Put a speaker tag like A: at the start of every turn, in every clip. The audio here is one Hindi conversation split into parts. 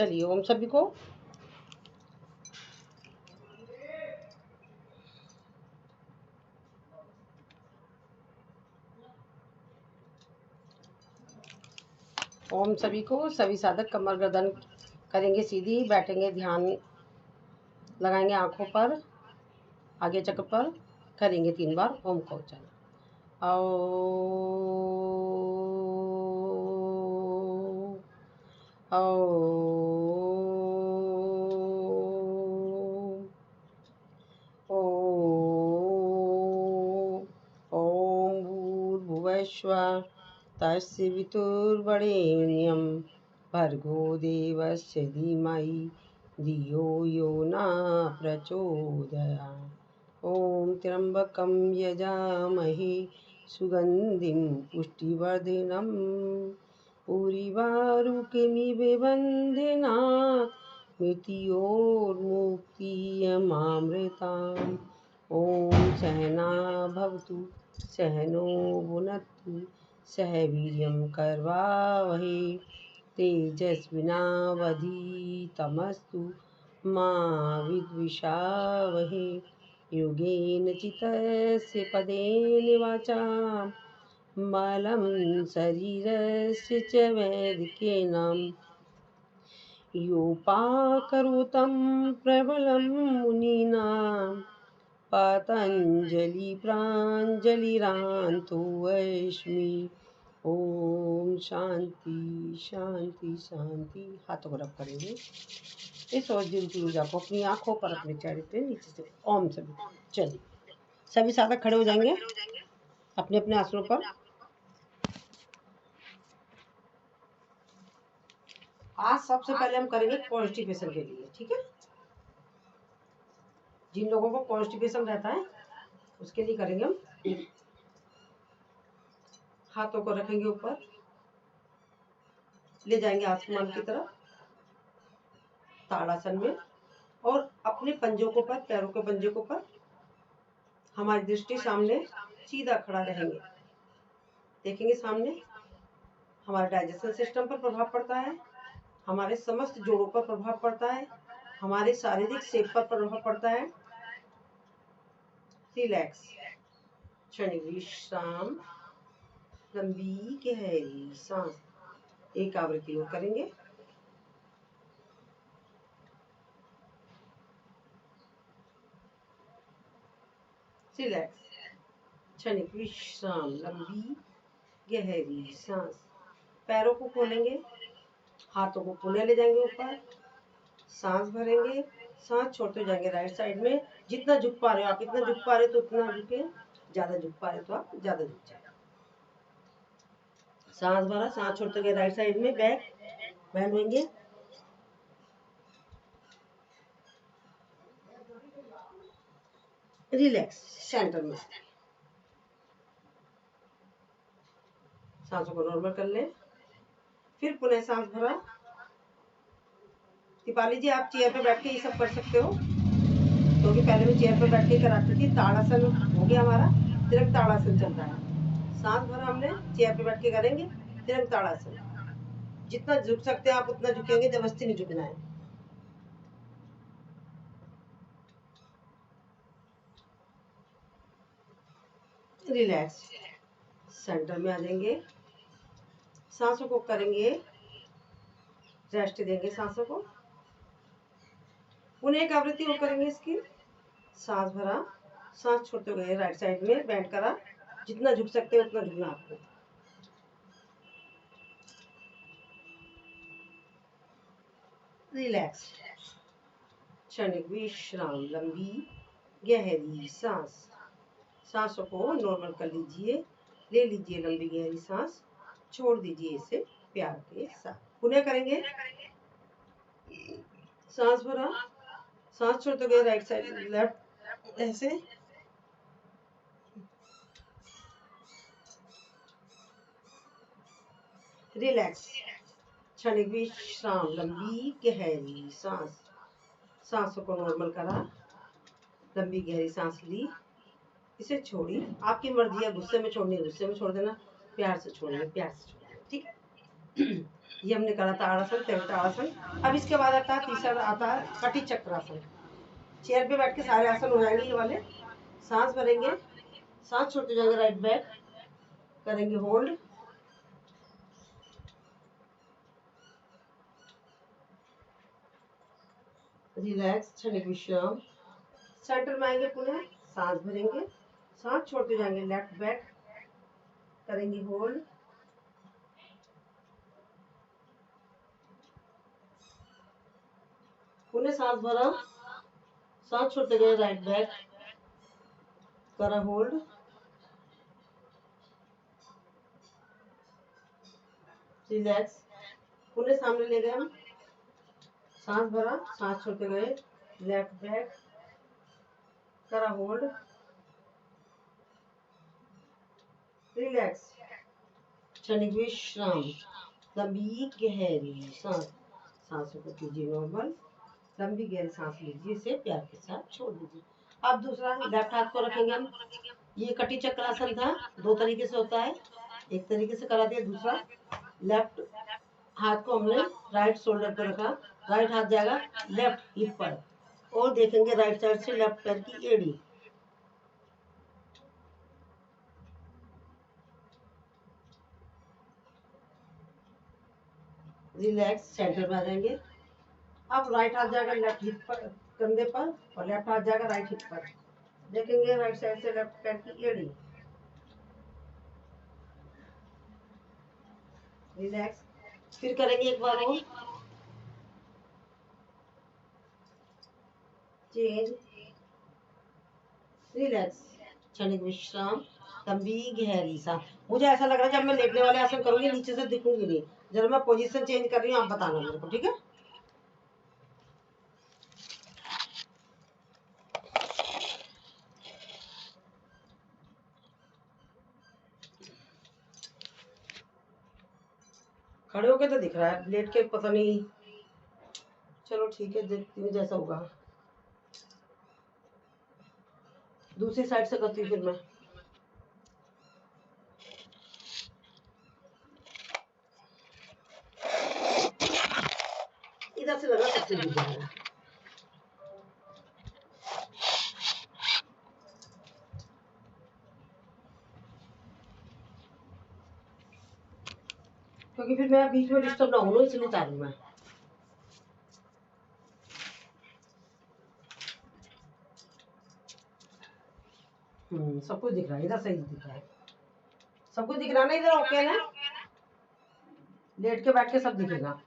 A: चलिए ओम सभी को। ओम सभी को। सभी साधक कमर गर्दन करेंगे सीधी, बैठेंगे, ध्यान लगाएंगे आंखों पर, आगे चक्र पर, करेंगे 3 बार ओम का उच्चारण। आओ आओ ओम भूर्भुवस्सुः तस्य वितुर्वरेण्यं भर्गो देवस्य धीमहि धियो यो न प्रचोदयात्। ॐ त्र्यम्बकं यजामहे सुगन्धिं पुष्टिवर्धनम् उर्वारुकमिव बन्धनात् मृत्योर्मुक्तियमामृताम्। ॐ सहना भवतु सहनो भुनक्तु सह वीर्यं करवावहै तेजस्विनावधीतमस्तु मा विद्विषावहै। योगेन चित्तस्य पदेन वाचां मलं शरीरस्य च वैदिकेन योपाकरोतं प्रबलं मुनीनां पतञ्जलि प्राञ्जलिरान्तोऽस्मि। ओम शांति शांति शांति। हाथों को रब करेंगे इस और दिल की ऊर्जा को अपनी आंखों पर, अपने चेहरे पे नीचे से। ओम सभी। चलिए सभी साधक खड़े हो जाएंगे अपने अपने आसनों पर। आज सबसे पहले हम करेंगे कॉन्स्टिपेशन के लिए, ठीक है। जिन लोगों को कॉन्स्टिपेशन रहता है उसके लिए करेंगे हम। हाथों को रखेंगे ऊपर, ले जाएंगे आसमान की तरफ ताड़ासन में, और अपने पंजों को पर, पैरों के पंजों को पर हमारी दृष्टि सामने सीधा खड़ा रहेंगे। देखेंगे सामने। हमारे डाइजेशन सिस्टम पर प्रभाव पड़ता है, हमारे समस्त जोड़ों पर प्रभाव पड़ता है, हमारे शारीरिक शेप पर प्रभाव पड़ता है। रिलैक्स, क्षणिक विश्राम, लंबी गहरी सांस। एक आवृत्ति और करेंगे। रिलैक्स, क्षणिक विश्राम, लंबी गहरी सांस। पैरों को खोलेंगे, हाथों को पुनः ले जाएंगे ऊपर, सांस भरेंगे, सांस छोड़ते जाएंगे राइट साइड में। जितना झुक पा रहे हो आप, इतना झुक पा रहे हो तो उतना झुके, ज्यादा झुक पा रहे हो तो आप ज्यादा झुक जाए। सांस भरा, सांस छोड़ते गए राइट साइड में, बैक बैंड होंगे। रिलैक्स, सेंटर में सांसों को नॉर्मल कर लें। फिर पुनः सांस भरा। दीपाली जी आप चेयर पे बैठ के ये सब कर सकते हो, क्योंकि पहले मैं चेयर पे बैठ के कराती थी। ताड़ासन हो गया हमारा, तिरक ताड़ासन चल रहा है। सांस भरा हमने, चेयर पे बैठ के करेंगे तिरक ताड़ासन। जितना झुक सकते हैं आप उतना झुकेंगे, जबरदस्ती नहीं झुकना है। रिलैक्स, सेंटर में आ जाएंगे। सांसों को करेंगे, रेस्ट देंगे सांसों को। पुनः एक आवृत्ति और करेंगे इसकी। सांस भरा, सांस छोड़ते गए राइट साइड में, बैंड करा। जितना झुक सकते हैं उतना झुकना आपको। रिलैक्स, क्षणिक विश्राम, लंबी गहरी सांस। सांसों को नॉर्मल कर लीजिए, ले लीजिए लंबी गहरी सांस, छोड़ दीजिए इसे प्यार के साथ। पुनः करेंगे। सांस भरा, सांस छोड़ते गए राइट साइड, लेफ्ट ऐसे। रिलैक्स, क्षणिक विश्राम, लंबी गहरी सांस। सांसों को नॉर्मल करा, लंबी गहरी सांस ली, इसे छोड़ी। आपकी मर्जी है, गुस्से में छोड़नी है गुस्से में छोड़ देना, प्यार से छोड़नी है प्यार से छोड़ना, ठीक है। ये हमने करा था ताड़ासन, तेल ताड़ासन। अब इसके बाद आता है तीसरा, आता है कटी चक्रासन। चेयर पे बैठ के सारे आसन हो जाएंगे ये वाले। सांस भरेंगे, सांस छोड़ते जाएंगे, राइट बैक करेंगे, होल्ड, रिलैक्स, क्षणिक विश्राम। सेंटर में आएंगे, पुनः सांस भरेंगे, सांस छोड़ते जाएंगे, लेफ्ट बैक करेंगे, होल्ड, पुनः सांस भरा, सांस छोड़ते गए, राइट बैक करा, होल्ड, रिलैक्स, पुनः सामने ले गए हम, सांस भरा, सांस छोड़ते गए, लेफ्ट बैक करा, होल्ड, रिलैक्स, क्षणिक विश्राम। लंबी गहरी सांस, सांसों को कीजिए नॉर्मल, लंबी गहरी सांस लीजिए, इसे प्यार के साथ छोड़ दीजिए। अब दूसरा, लेफ्ट हाथ को रखेंगे हम। ये कटी चक्रासन था, दो तरीके से होता है, एक तरीके से करा दिया। दूसरा, लेफ्ट हाथ को हमने राइट शोल्डर पर रखा, राइट हाथ जाएगा लेफ्ट हिप पर, और देखेंगे राइट साइड से लेफ्ट पैर की एड़ी। रिलैक्स, सेंटर में आ जाएंगे। अब राइट हाथ जाएगा लेफ्ट हिप पर, कंधे पर, और लेफ्ट हाथ जाएगा राइट हिप पर, देखेंगे राइट साइड से लेफ्ट पैर की एड़ी। रिलैक्स, फिर करेंगे एक बार और, चेंज, रिलैक्स, क्षणिक विश्राम। लंबी गहरी सांस। मुझे ऐसा लग रहा है जब मैं लेटने वाले आसन करूंगी नीचे से दिखूंगी नहीं। जब मैं पोजीशन चेंज कर रही हूँ, आप बताना मेरे को, ठीक है? खड़े होके तो दिख रहा है, लेट के पता नहीं। चलो ठीक है, देखती हूँ जैसा होगा। दूसरी साइड से करती हूँ फिर मैं। इधर से लगा सबसे दिख जाएगा। क्योंकि फिर मैं बीच में डिस्टर्ब ना हो, इसलिए चाह रही हूँ मैं। सब कुछ दिख रहा है, इधर सही दिख रहा है, सब कुछ दिख रहा है ना, इधर ओके ना? लेट के बैठ के सब दिखेगा।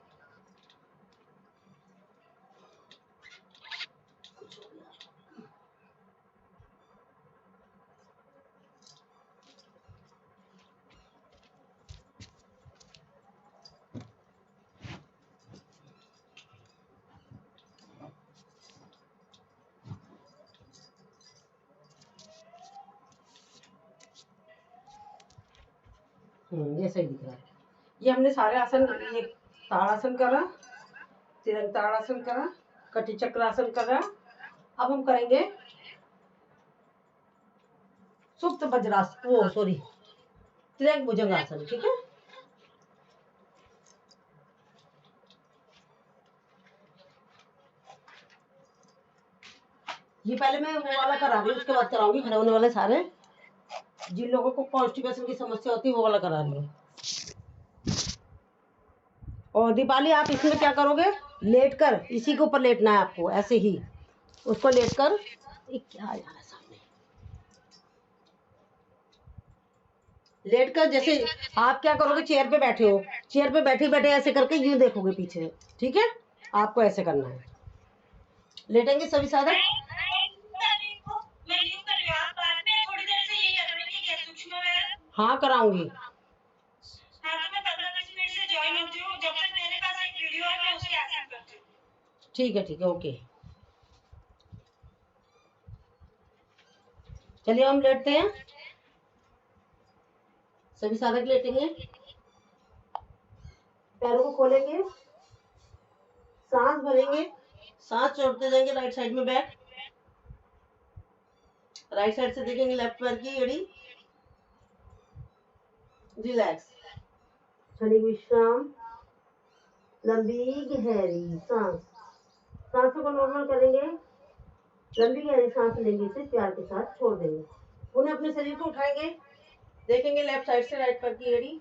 A: ये सही दिख रहा है। ये हमने सारे आसन, ये ताड़ासन करा, तिरंग ताड़ासन करा, कटी चक्रासन करा। अब हम करेंगे सुप्त वज्रासन, वो सॉरी, त्रियंग भुजंगासन, ठीक है? ये पहले मैं वो वाला करा रही हूँ, उसके बाद कराऊंगी खड़े होने वाले सारे। जिन लोगों को कॉन्स्टिपेशन की समस्या होती है वो वाला करा रही हूँ। और दीपाली, आप इसमें क्या करोगे? लेट कर, इसी के ऊपर लेटना है आपको, ऐसे ही उसको लेट कर। क्या आ रहा है सामने? लेट कर, जैसे आप क्या करोगे, चेयर पे बैठे हो, चेयर पे बैठे बैठे ऐसे करके यूं देखोगे पीछे, ठीक है? आपको ऐसे करना है। लेटेंगे सभी साधक। हाँ, कराऊंगी। ठीक है, ठीक है, ओके। चलिए हम लेटते हैं, सभी साधक लेटेंगे, पैरों को खोलेंगे, सांस भरेंगे, सांस छोड़ते जाएंगे, राइट साइड में बैक, राइट साइड से देखेंगे लेफ्ट पैर की एड़ी। रिलैक्स, क्षणिक विश्राम। लंबी गहरी सांस। सांसों को नॉर्मल करेंगे, लंबी गहरी सांस लेंगे, इसे प्यार के साथ छोड़ देंगे। पुनः अपने शरीर को उठाएंगे, देखेंगे लेफ्ट साइड से राइट पैर की एड़ी,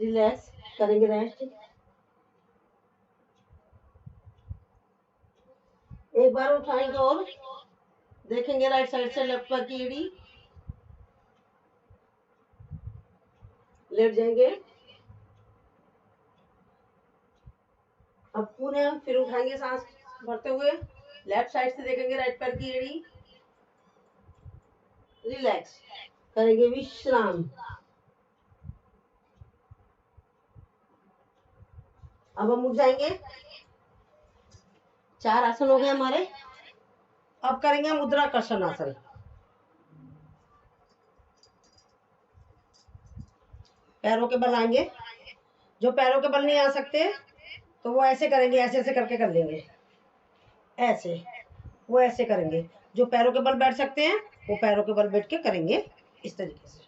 A: रिलैक्स करेंगे, रेस्ट। एक बार उठाएंगे और देखेंगे राइट साइड से लेफ्ट पैर की एड़ी, लेट जाएंगे। अब पुनः फिर उठाएंगे सांस भरते हुए, लेफ्ट साइड से देखेंगे राइट पैर की एड़ी, रिलैक्स करेंगे, विश्राम। अब हम उठ जाएंगे। 4 आसन हो गए हमारे। अब करेंगे मुद्राकर्षण आसन। पैरों के बल आएंगे, जो पैरों के बल नहीं आ सकते तो वो ऐसे करेंगे, ऐसे ऐसे करके कर लेंगे, ऐसे, वो ऐसे करेंगे। जो पैरों के बल बैठ सकते हैं वो पैरों के बल बैठ के करेंगे, इस तरीके से।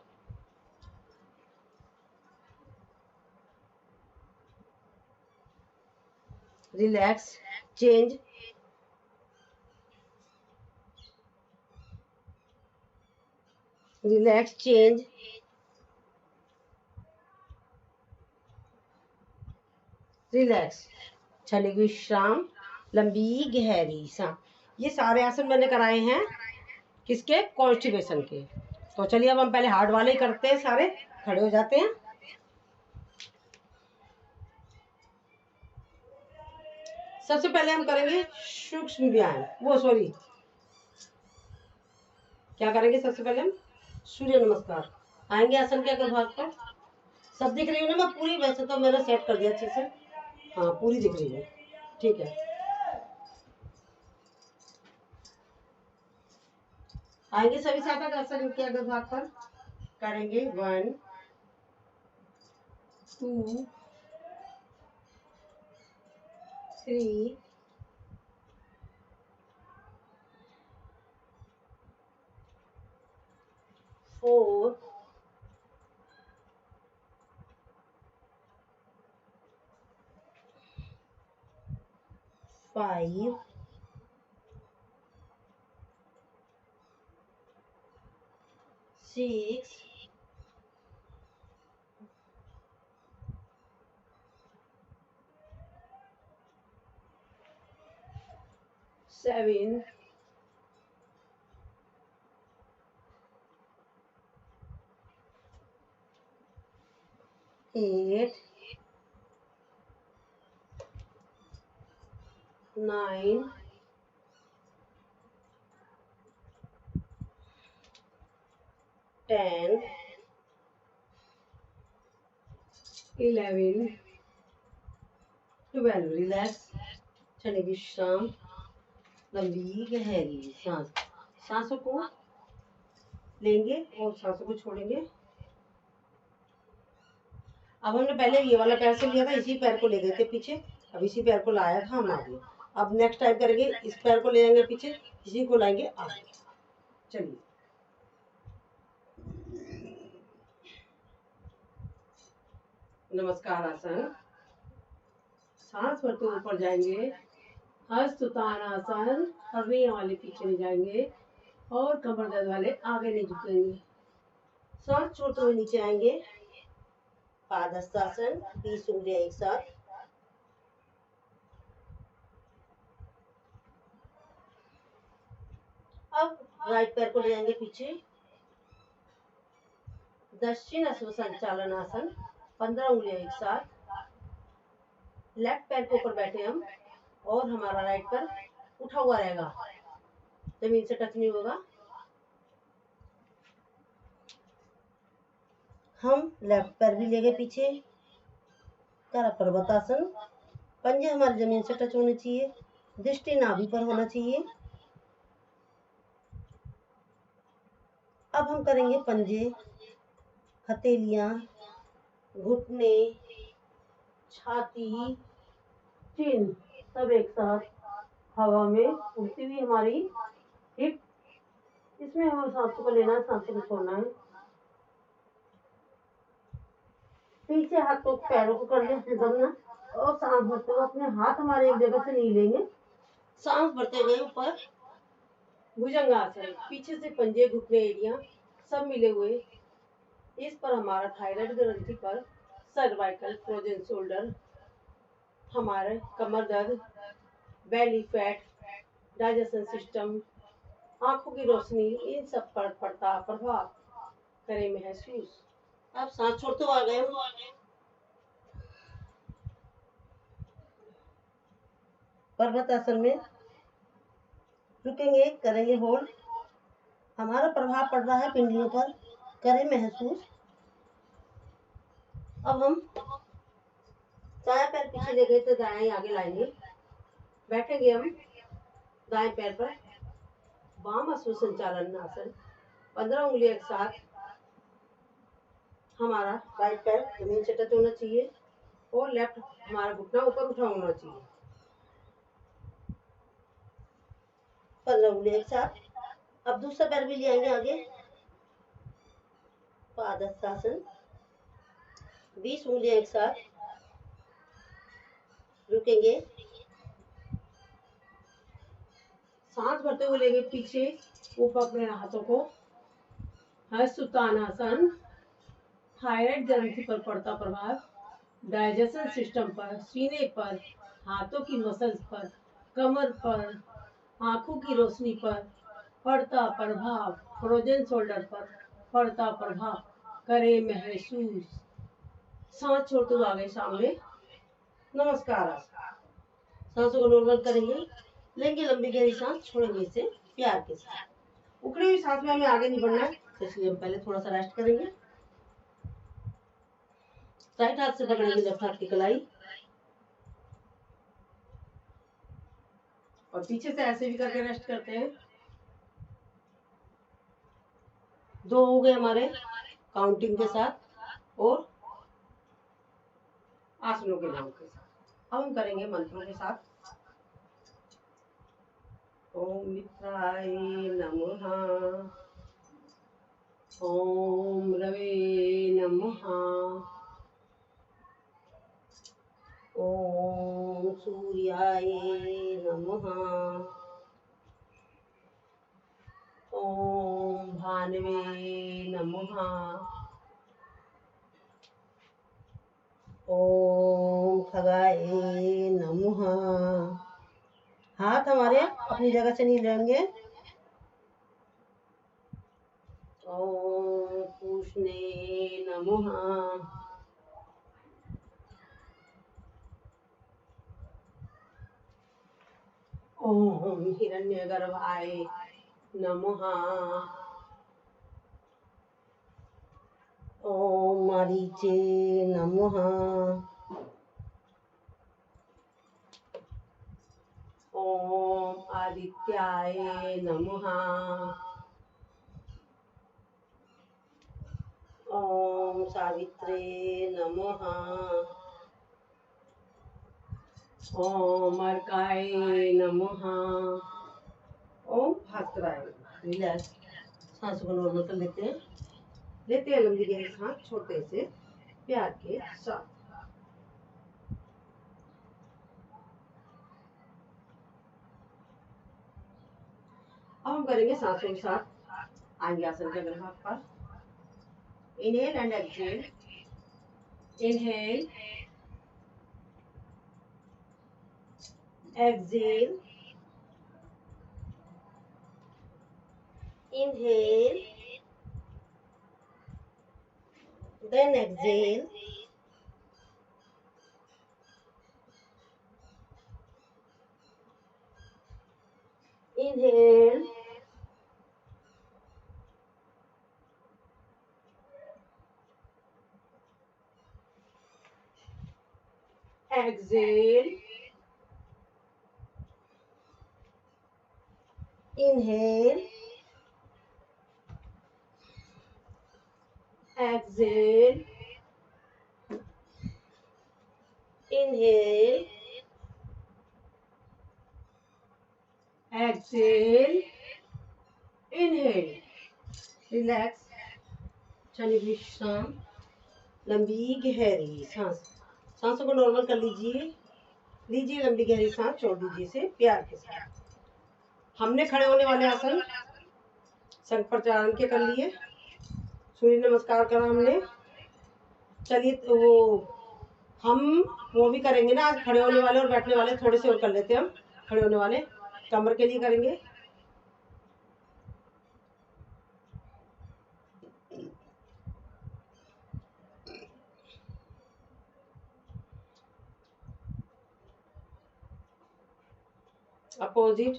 A: Relax, change, relax, change, relax, क्षणिक विश्राम, लंबी गहरी सांस। ये सारे आसन मैंने कराए हैं किसके? कॉन्स्टिपेशन के। तो चलिए अब हम पहले हार्ड वाले ही करते हैं सारे। खड़े हो जाते हैं। सबसे पहले हम करेंगे सूक्ष्म व्यायाम, वो सॉरी, क्या करेंगे? सबसे पहले हम सूर्य नमस्कार। आएंगे आसन के अगर भाग पर। सब दिख रही हूँ ना मैं पूरी? वैसे तो मैंने सेट कर दिया अच्छे से, हाँ पूरी दिख रही है, ठीक है। आएंगे सभी साथ आसन के अगर भाग पर। करेंगे 1 2 3 4 5 6 7 8 9 10 11 12। रिलैक्स, क्षणिक विश्राम, लंबी गहरी सांस। सांसों को लेंगे और सांसों को छोड़ेंगे। अब हमने पहले ये वाला पैर से लिया था, इसी पैर को ले गए थे पीछे, अब इसी पैर को लाया था हम आगे। अब नेक्स्ट टाइम करेंगे, इस पैर को ले जाएंगे पीछे, इसी को लाएंगे आगे। चलिए, नमस्कार आसन। सांस भरते ऊपर जाएंगे, हस्तोत्तानासन, हथेलियां वाले पीछे ले जाएंगे और कमर दर्द वाले आगे नहीं झुकेंगे। सांस छोड़ते हुए नीचे आएंगे, पादहस्तासन, 20 उंगलियां एक साथ। अब राइट पैर को ले जाएंगे पीछे, दक्षिण अश्व संचालन आसन, 15 उंगलियां एक साथ। लेफ्ट पैर के ऊपर बैठे हम और हमारा राइट पैर उठा हुआ रहेगा, जमीन से टच नहीं होगा। हम लेफ्ट पैर भी ले गए पीछे, करा पर्वतासन। पंजे हमारे जमीन से टच होने चाहिए, दृष्टि नाभि पर होना चाहिए। अब हम करेंगे पंजे, हथेलियां, घुटने, छाती, चिन सब एक साथ हवा में उड़ती हुई हमारी हिप। इसमें हमें सांसों को लेना है, सांसों को छोड़ना है। पीछे हाथों पैरों को कर लेते दमना और सांस भरते हुए अपने हाथ हमारे एक जगह से नहीं लेंगे, सांस भरते गए ऊपर भुजंगासन, पीछे से पंजे घुटने एड़ियां सब मिले हुए। इस पर हमारा थायराइड ग्रंथि पर सर्वाइकल, फ्रोजन शोल्डर, हमारे कमर दर्द, बेली फैट, डाइजेशन सिस्टम, आंखों की रोशनी, इन सब पर पड़ता प्रभाव करें महसूस। अब सांस छोड़ते हुए आ गए हम पर्वतासन में, रुकेंगे, करेंगे होल्ड। हमारा प्रभाव पड़ रहा है पिंडलियों पर, करें महसूस। अब हम दाएं पैर पीछे ले गए तो दाएं आगे लाएंगे, बैठेंगे हम दाएं पैर पर, वाम अश्व संचालन आसन, 15 उंगलियां एक साथ, हमारा राइट पैर जमीन से टच होना चाहिए और लेफ्ट हमारा घुटना ऊपर उठा होना चाहिए। 15 उंगलियां एक साथ। अब दूसरा पैर भी ले आएंगे आगे, पादहस्तासन, 20 उंगलियां एक साथ, रुकेंगे, सांस भरते हुए लेंगे पीछे ऊपर अपने हाथों को, हस्तुतानासन, थायराइड ग्रंथि पर पड़ता प्रभाव, डाइजेशन सिस्टम पर, सीने पर, हाथों की मसल्स पर, कमर पर, आंखों की रोशनी पर पड़ता प्रभाव, फ्रोजन शोल्डर पर पड़ता प्रभाव करे महसूस। सांस छोड़ते हुए आ गए सामने, नमस्कार आसन, सांसों को नॉर्मल करेंगे, लेंगे लंबी गहरी सांस, छोड़ेंगे इसे प्यार के साथ। उखड़ी हुई सांस में हमें आगे नहीं बढ़ना है, इसलिए हम पहले थोड़ा सा रेस्ट करेंगे। राइट हाथ से पकड़ेंगे लेफ्ट हाथ की कलाई और पीछे से ऐसे भी करके रेस्ट करते हैं। 2 हो गए हमारे काउंटिंग के साथ और आसनों के नाम के साथ। अब हम करेंगे मंत्रों के साथ। ओम मित्राय नमः, ओम रवे नमः, ओम सूर्याय नमः, ओम भानवे नमः, ओम खगाय नमः। हाथ हमारे अपनी जगह से नहीं लेंगे। ओम पूष्णे नमः, ओम हिरण्यगर्भाय नमः, ओम मारीचे नमः, ओम आदित्याय नमः, ओम सावित्रे नमः, ओम अर्काय नमः, ओम भास्कराय। रिलैक्स, सांसों को नॉर्मल कर लेते हैं, लेते हैं लंबी गहरी सांस, छोड़ते इसे प्यार के साथ। अब हम करेंगे सांसों के साथ आएंगे आसन के अगले भाग पर। Inhale and exhale, inhale, exhale, inhale, then exhale, inhale, exhale, inhale, exhale, inhale, exhale, inhale. Relax, क्षणिक विश्राम। लंबी गहरी सांस। सांसों को नॉर्मल कर लीजिए। लीजिए लंबी गहरी सांस, छोड़ दीजिए इसे प्यार के साथ। हमने खड़े होने वाले आसन शंख प्रचारण के कर लिए, सूर्य नमस्कार करा हमने। चलिए तो हम वो भी करेंगे ना, आज खड़े होने वाले और बैठने वाले थोड़े से और कर लेते हैं। हम खड़े होने वाले कमर के लिए करेंगे। अपोजिट।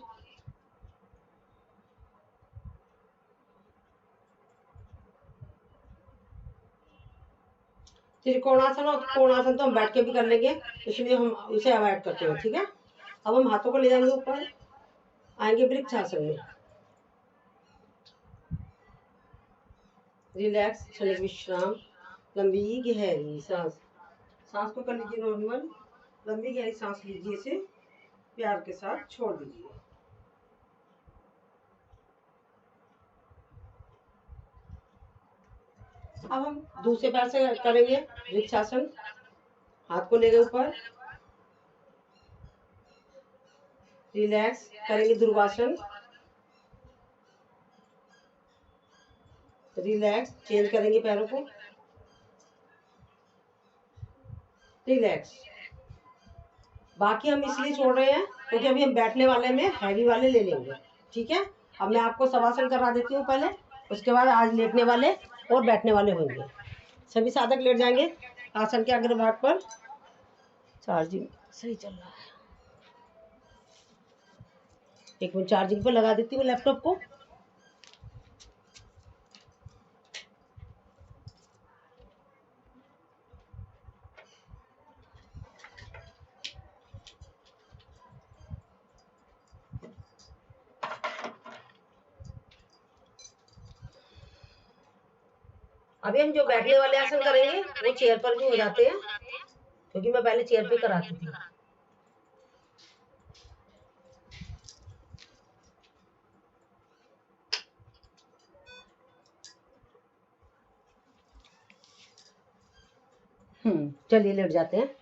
A: त्रिकोणासन और कोणासन तो हम बैठ के भी कर लेंगे, इसलिए हम उसे अवॉइड करते हैं, ठीक है। अब हम हाथों को ले जाएंगे ऊपर, आएंगे वृक्षासन में। रिलैक्स, क्षणिक विश्राम, लंबी गहरी सांस। सांस को कर लीजिए नॉर्मल, लंबी गहरी सांस लीजिए, इसे प्यार के साथ छोड़ दीजिए। अब हम दूसरे पैर से करेंगे वृक्षासन। हाथ को लेंगे ऊपर, रिलैक्स करेंगे ध्रुवासन। रिलैक्स, चेंज करेंगे पैरों को, रिलैक्स। बाकी हम इसलिए छोड़ रहे हैं क्योंकि अभी हम बैठने वाले में हैवी वाले ले लेंगे, ठीक है। अब मैं आपको शवासन करा देती हूँ पहले, उसके बाद आज लेटने वाले और बैठने वाले होंगे। सभी साधक लेट जाएंगे आसन के अग्रभाग पर। चार्जिंग सही चल रहा है, एक मिनट चार्जिंग पर लगा देती हूँ लैपटॉप को। अभी हम जो बैठने वाले आसन करेंगे वो चेयर पर भी हो जाते हैं, क्योंकि मैं पहले चेयर पे कराती थी। चलिए लेट जाते हैं।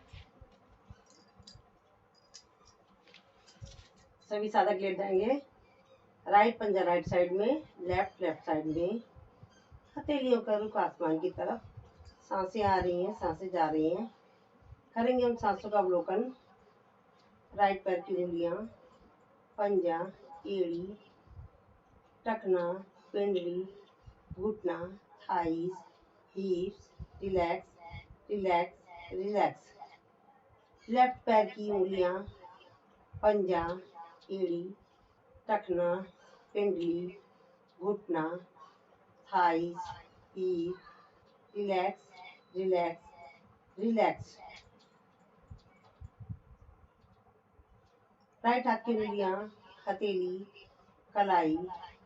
A: सभी साधक लेट जाएंगे। राइट पंजा राइट साइड में, लेफ्ट लेफ्ट साइड में। हथेलियों का रुख आसमान की तरफ। सांसें आ रही हैं, सांसें जा रही हैं। करेंगे हम सांसों का अवलोकन। राइट पैर की उंगलियां, पंजा, एड़ी, टखना, पिंडली, घुटना, thighs, हिप्स। Relax relax relax. Left पैर की उंगलियां, पंजा, एड़ी, टखना, पिंडली, घुटना, thighs, hip. Relax relax relax. Right हाथ की उंगलियां, हथेली, कलाई,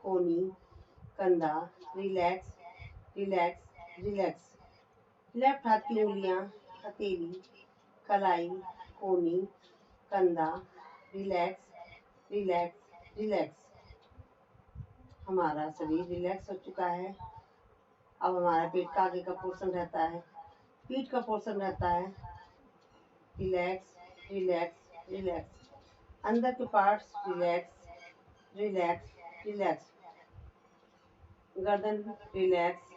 A: कोनी, कंधा। Relax relax relax. लेफ्ट हाथ की उंगलियां, हथेली, कलाई, कोनी, कंधा। Relax relax relax. हमारा शरीर रिलैक्स हो चुका है। अब हमारा पेट का आगे का पोर्शन रहता है, पीठ का पोर्शन रहता है। Relax relax relax. अंदर के पार्ट्स रिलैक्स रिलैक्स रिलैक्स। गर्दन रिलैक्स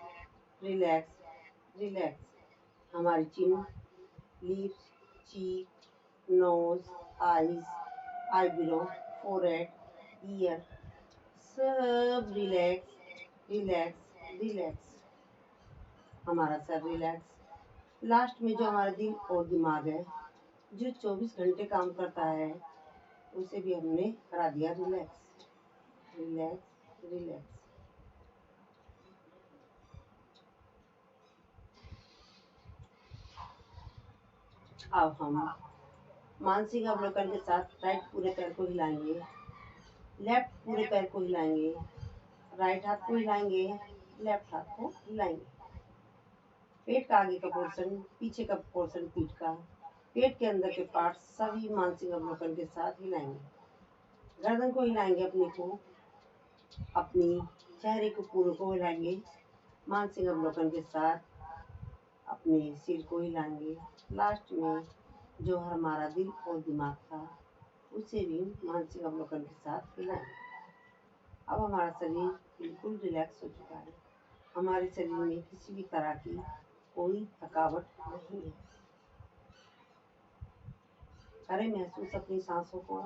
A: रिलैक्स रिलैक्स। हमारी chin, lips, cheek, nose, eyes, eyebrow, forehead, ear, सब रिलैक्स रिलैक्स रिलैक्स। हमारा सर रिलैक्स। लास्ट में जो हमारा दिल और दिमाग है, जो 24 घंटे काम करता है, उसे भी हमने करा दिया रिलैक्स रिलैक्स रिलैक्स। अब हम मानसिक अवलोकन के साथ राइट पूरे पैर को हिलाएंगे, लेफ्ट पूरे पैर को हिलाएंगे, राइट हाथ को हिलाएंगे, लेफ्ट हाथ को हिलाएंगे। पेट का आगे का पोर्शन, पीछे का पोर्शन पीठ का, पेट के अंदर के पार्ट्स सभी मानसिक अवलोकन के साथ हिलाएंगे। गर्दन को हिलाएंगे अपनी चेहरे को पूरे को हिलाएंगे मानसिक अवलोकन के साथ। अपने सिर को हिलाएंगे। लास्ट में जो हमारा दिल और दिमाग था उसे भी मानसिक अवलोकन के साथ हिलाएंगे। अब हमारा शरीर बिल्कुल रिलैक्स हो चुका है। हमारे शरीर में किसी भी तरह की कोई थकावट नहीं है। करें महसूस अपनी सांसों को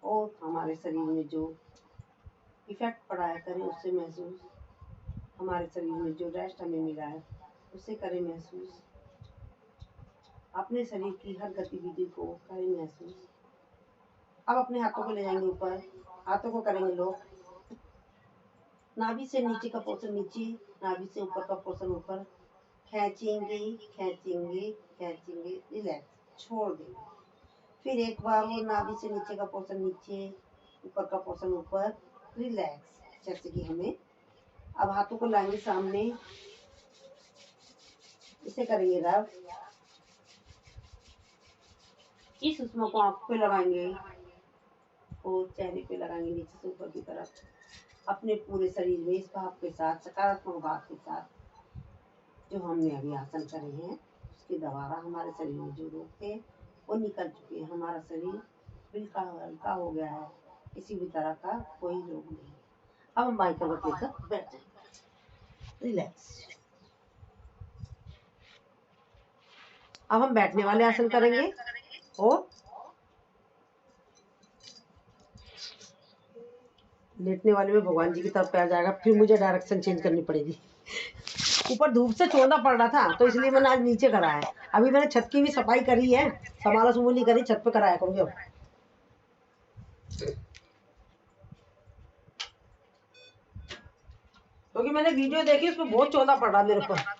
A: और हमारे शरीर में जो इफेक्ट पड़ा है करें उससे महसूस। हमारे शरीर में जो रेस्ट हमें मिला है उसे करें महसूस। अपने शरीर की हर गतिविधि को करें महसूस। अब अपने हाथों को ले जाएंगे ऊपर, हाथों को करेंगे लॉक। नाभि से नीचे का पोर्शन नीचे, नाभि से ऊपर का पोर्शन ऊपर। खींचेंगे खींचेंगे खींचेंगे, रिलैक्स, छोड़ देंगे। फिर एक बार वो नाभि से नीचे का पोर्शन नीचे, ऊपर का पोर्शन ऊपर, रिलैक्स। जैसे कि हमें अब हाथों को लाएंगे सामने, इसे करेंगे रब। इस उष्मा को आंख पे लगाएंगे और चेहरे पे लगाएंगे नीचे से ऊपर की तरफ। अपने पूरे शरीर में इस भाव के साथ, सकारात्मक भाव के साथ जो हमने अभी आसन करे हैं उसके द्वारा हमारे शरीर में जो रोग थे वो निकल चुके हैं। हमारा शरीर बिल्कुल हल्का हो गया है, किसी भी तरह का कोई रोग नहीं। अब हम बाई करवट लेकर बैठ जाएंगे, रिलैक्स। अब हम बैठने वाले आसन करेंगे और लेटने वाले में भगवान जी की तरफ पैर जाएगा। फिर मुझे डायरेक्शन चेंज करनी पड़ेगी। ऊपर धूप से चौंधा पड़ रहा था तो इसलिए मैंने आज नीचे करा है। अभी मैंने छत की भी सफाई करी है, समाला सुमूली करी, छत पे कराया करूँगी अब। क्योंकि मैंने वीडियो देखी उसमें बहुत चौंधा पड़ रहा मेरे ऊपर।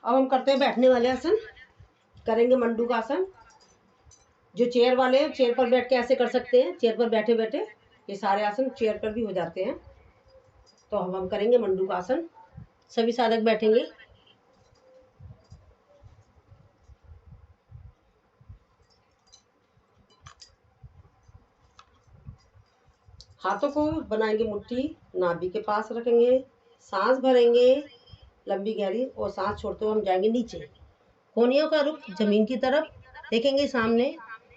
A: अब हम करते हैं बैठने वाले आसन। करेंगे मंडूक आसन। जो चेयर वाले हैं चेयर पर बैठ के ऐसे कर सकते हैं, चेयर पर बैठे बैठे ये सारे आसन चेयर पर भी हो जाते हैं। तो अब हम करेंगे मंडूक आसन। सभी साधक बैठेंगे। हाथों को बनाएंगे मुट्ठी, नाभि के पास रखेंगे, सांस भरेंगे लंबी गहरी और सांस छोड़ते हुए हम जाएंगे नीचे। कोहनियों का रुख जमीन की तरफ, देखेंगे सामने।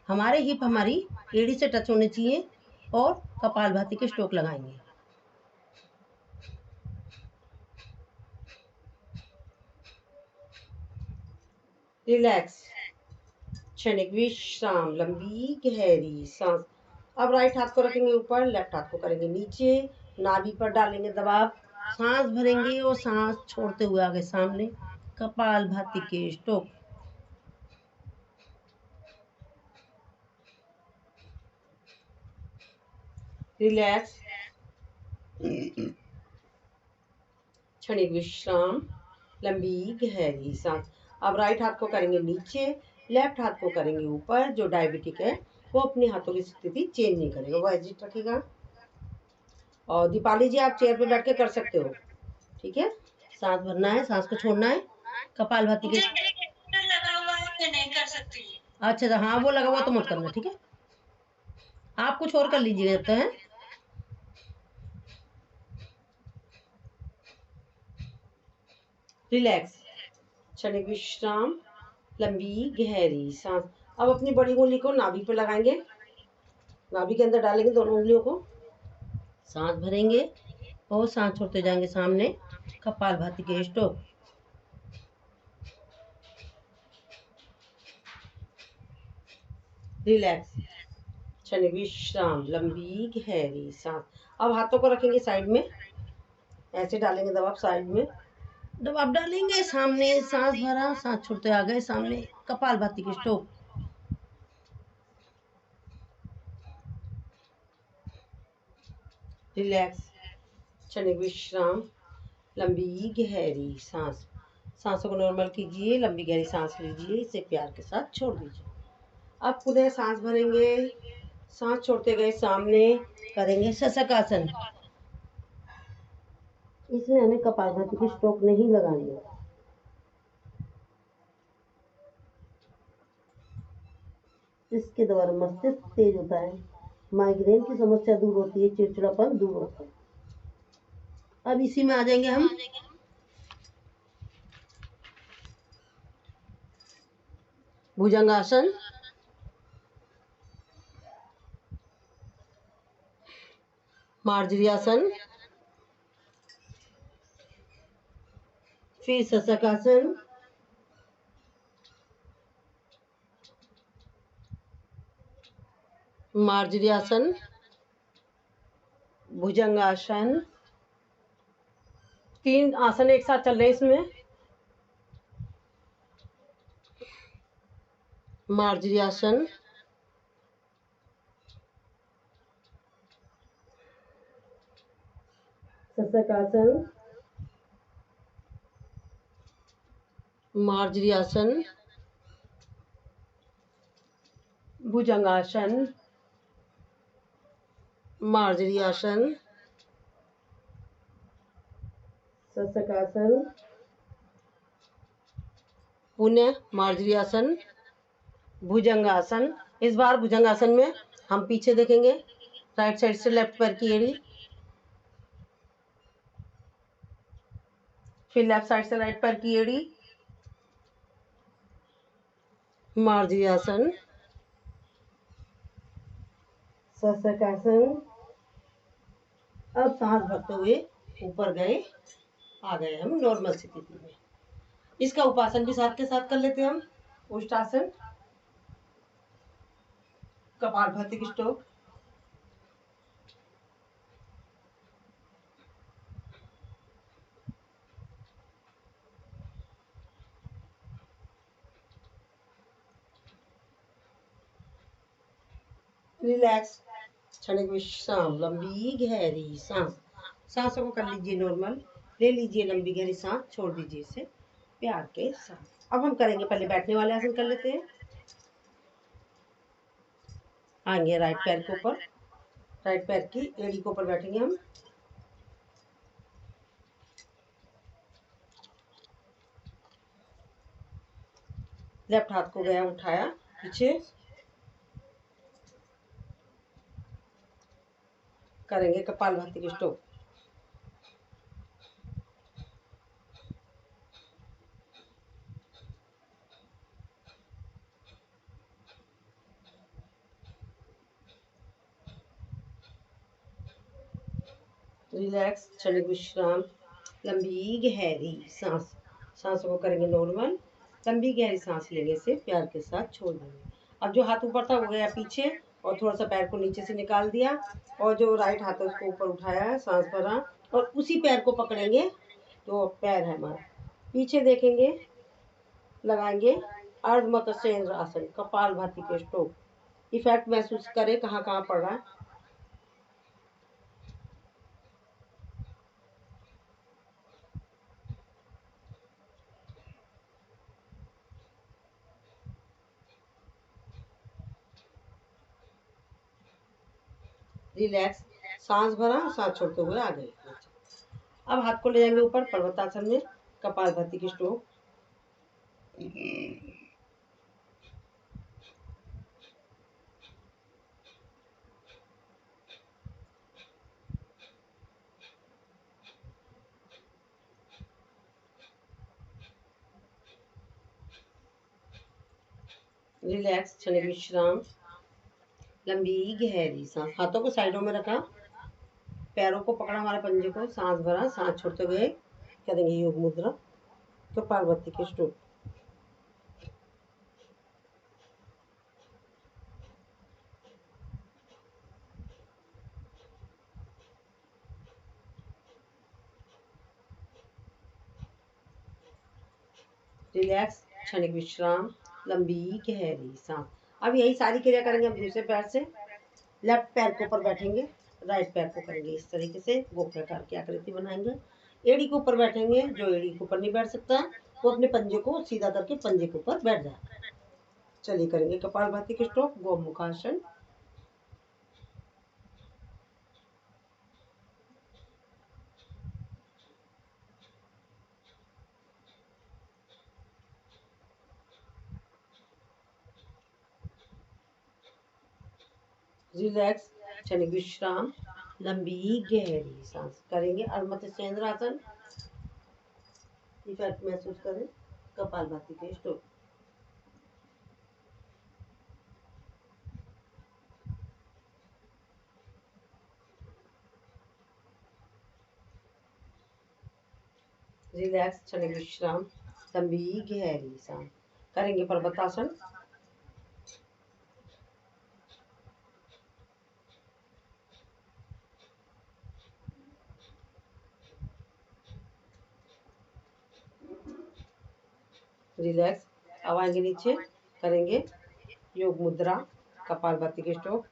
A: हमारे हिप हमारी एड़ी से टच होने चाहिए और कपालभाति के स्ट्रोक लगाएंगे। रिलैक्स, क्षणिक विश्राम, लंबी गहरी सांस। अब राइट हाथ को रखेंगे ऊपर, लेफ्ट हाथ को करेंगे नीचे, नाभि पर डालेंगे दबाव, सांस भरेंगे और सांस छोड़ते हुए आगे सामने, कपालभाति के स्ट्रोक। रिलैक्स, क्षणिक विश्राम, लंबी गहरी सांस। अब राइट हाथ को करेंगे नीचे, लेफ्ट हाथ को करेंगे ऊपर। जो डायबिटिक है वो अपने हाथों की स्थिति चेंज नहीं करेगा, वो एजिट रखेगा। और दीपाली जी आप चेयर पे बैठ के कर सकते हो, ठीक है। सांस भरना है, सांस को छोड़ना है, कपालभाति के लगा हुआ है नहीं कर सकती। अच्छा हाँ वो लगा हुआ तो मत करना, ठीक है। आप कुछ और कर लीजिएगा जब तक है। रिलैक्स, क्षणिक विश्राम, लंबी गहरी सांस। अब अपनी बड़ी उंगली को नाभि पे लगाएंगे, नाभि के अंदर डालेंगे दोनों उंगलियों को, सांस भरेंगे और सांस छोड़ते जाएंगे सामने, कपालभाति के स्ट्रोक। रिलैक्स, क्षणिक विश्राम, लंबी गहरी सांस। अब हाथों को रखेंगे साइड में, ऐसे डालेंगे दबाव साइड में, दबाव डालेंगे सामने, सांस भरा, सांस छोड़ते आ गए सामने, कपालभाति के स्ट्रोक। रिलैक्स, क्षणिक विश्राम, लंबी गहरी सांस। सांसों को नॉर्मल कीजिए, लंबी गहरी सांस लीजिए, इसे प्यार के साथ छोड़ दीजिए। अब पुनः सांस भरेंगे, सांस छोड़ते गए सामने, करेंगे शशक आसन। इसमें हमें कपालभाति की स्ट्रोक नहीं लगानी है। इसके द्वारा मस्तिष्क तेज होता है, माइग्रेन की समस्या दूर होती है, चिड़चिड़ापन दूर होता है। अब इसी में आ जाएंगे हम भुजंगासन, मार्जरी, फिर शशकासन, मार्जरी, भुजंगासन। 3 आसन एक साथ चल रहे हैं इसमें। मार्जरी, शशकासन, मार्जरी, भुजंगासन, मार्जरी, शशकासन, पुनः मार्जरी, भुजंगासन। इस बार भुजंगासन में हम पीछे देखेंगे, राइट साइड से लेफ्ट पैर की एड़ी, फिर लेफ्ट साइड से राइट पैर की एड़ी, मार्जरी, शशकासन। अब सांस भरते हुए ऊपर गए, आ गए हम नॉर्मल स्थिति में। इसका उपासन भी साथ के साथ कर लेते हैं हम। उष्टासन, कपालभाति की स्ट्रोक, रिलैक्स, क्षणिक विश्राम, लंबी गहरी सांस। सांसों को कर लीजिए नॉर्मल, ले लीजिए लंबी गहरी सांस, छोड़ दीजिए इसे प्यार के साथ। अब हम करेंगे, पहले बैठने वाले आसन कर लेते हैं। आएंगे राइट पैर के ऊपर, राइट पैर की एड़ी के ऊपर बैठेंगे हम। लेफ्ट हाथ को गया उठाया पीछे, करेंगे कपालभाति की स्ट्रोक। रिलैक्स, क्षणिक विश्राम, लंबी गहरी सांस। सांसों को करेंगे नॉर्मल, लंबी गहरी सांस लेने से प्यार के साथ छोड़ देंगे। अब जो हाथ ऊपर था वो गया पीछे, और थोड़ा सा पैर को नीचे से निकाल दिया, और जो राइट हाथ है उसको ऊपर उठाया, सांस भरा, और उसी पैर को पकड़ेंगे। तो पैर है हमारा, पीछे देखेंगे, लगाएंगे अर्ध मत्स्येंद्र आसन, कपालभाति के स्ट्रोक। इफेक्ट महसूस करें कहाँ कहाँ पड़ रहा है। रिलैक्स, सांस भरा, सांस छोड़ते हुए आ गए। अब हाथ को ले जाएंगे ऊपर पर्वतासन में, कपालभाति की स्ट्रोक। रिलैक्स, क्षणिक विश्राम, लंबी गहरी सांस। हाथों को साइडों में रखा, पैरों को पकड़ा हमारे पंजे को, सांस भरा, सांस छोड़ते हुए करेंगे योग मुद्रा, कपालभाति के स्ट्रोक। रिलैक्स, क्षणिक विश्राम, लंबी गहरी सांस। अब यही सारी क्रिया करेंगे हम दूसरे पैर से। लेफ्ट पैर के ऊपर बैठेंगे, राइट पैर को करेंगे इस तरीके से गोलाकार की आकृति बनाएंगे। एड़ी के ऊपर बैठेंगे, जो एड़ी के ऊपर नहीं बैठ सकता वो अपने पंजे को सीधा करके पंजे के ऊपर बैठ जाए। चलिए करेंगे कपालभाति के स्ट्रोक, गोमुखासन। रिलैक्स क्षणिक विश्राम, लंबी गहरी सांस करेंगे। अर्मत चंद्र आसन, इफेक्ट महसूस करें। कपालभाति के स्ट्रोक। रिलैक्स क्षणिक विश्राम, लंबी गहरी सांस करेंगे। पर्वतासन, रिलैक्स अब आएंगे नीचे, करेंगे योग मुद्रा, कपालभाति के स्ट्रोक।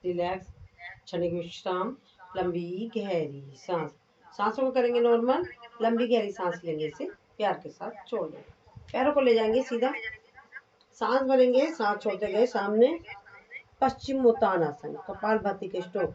A: रिलैक्स क्षणिक विश्राम, लंबी गहरी सांस। सांसों को करेंगे नॉर्मल, लंबी गहरी सांस लेंगे, इसे प्यार के साथ छोड़ देंगे। पैरों को ले जाएंगे सीधा, सांस भरेंगे, सांस छोड़ते गए सामने। पश्चिमोत्तानासन, कपालभाति के स्ट्रोक।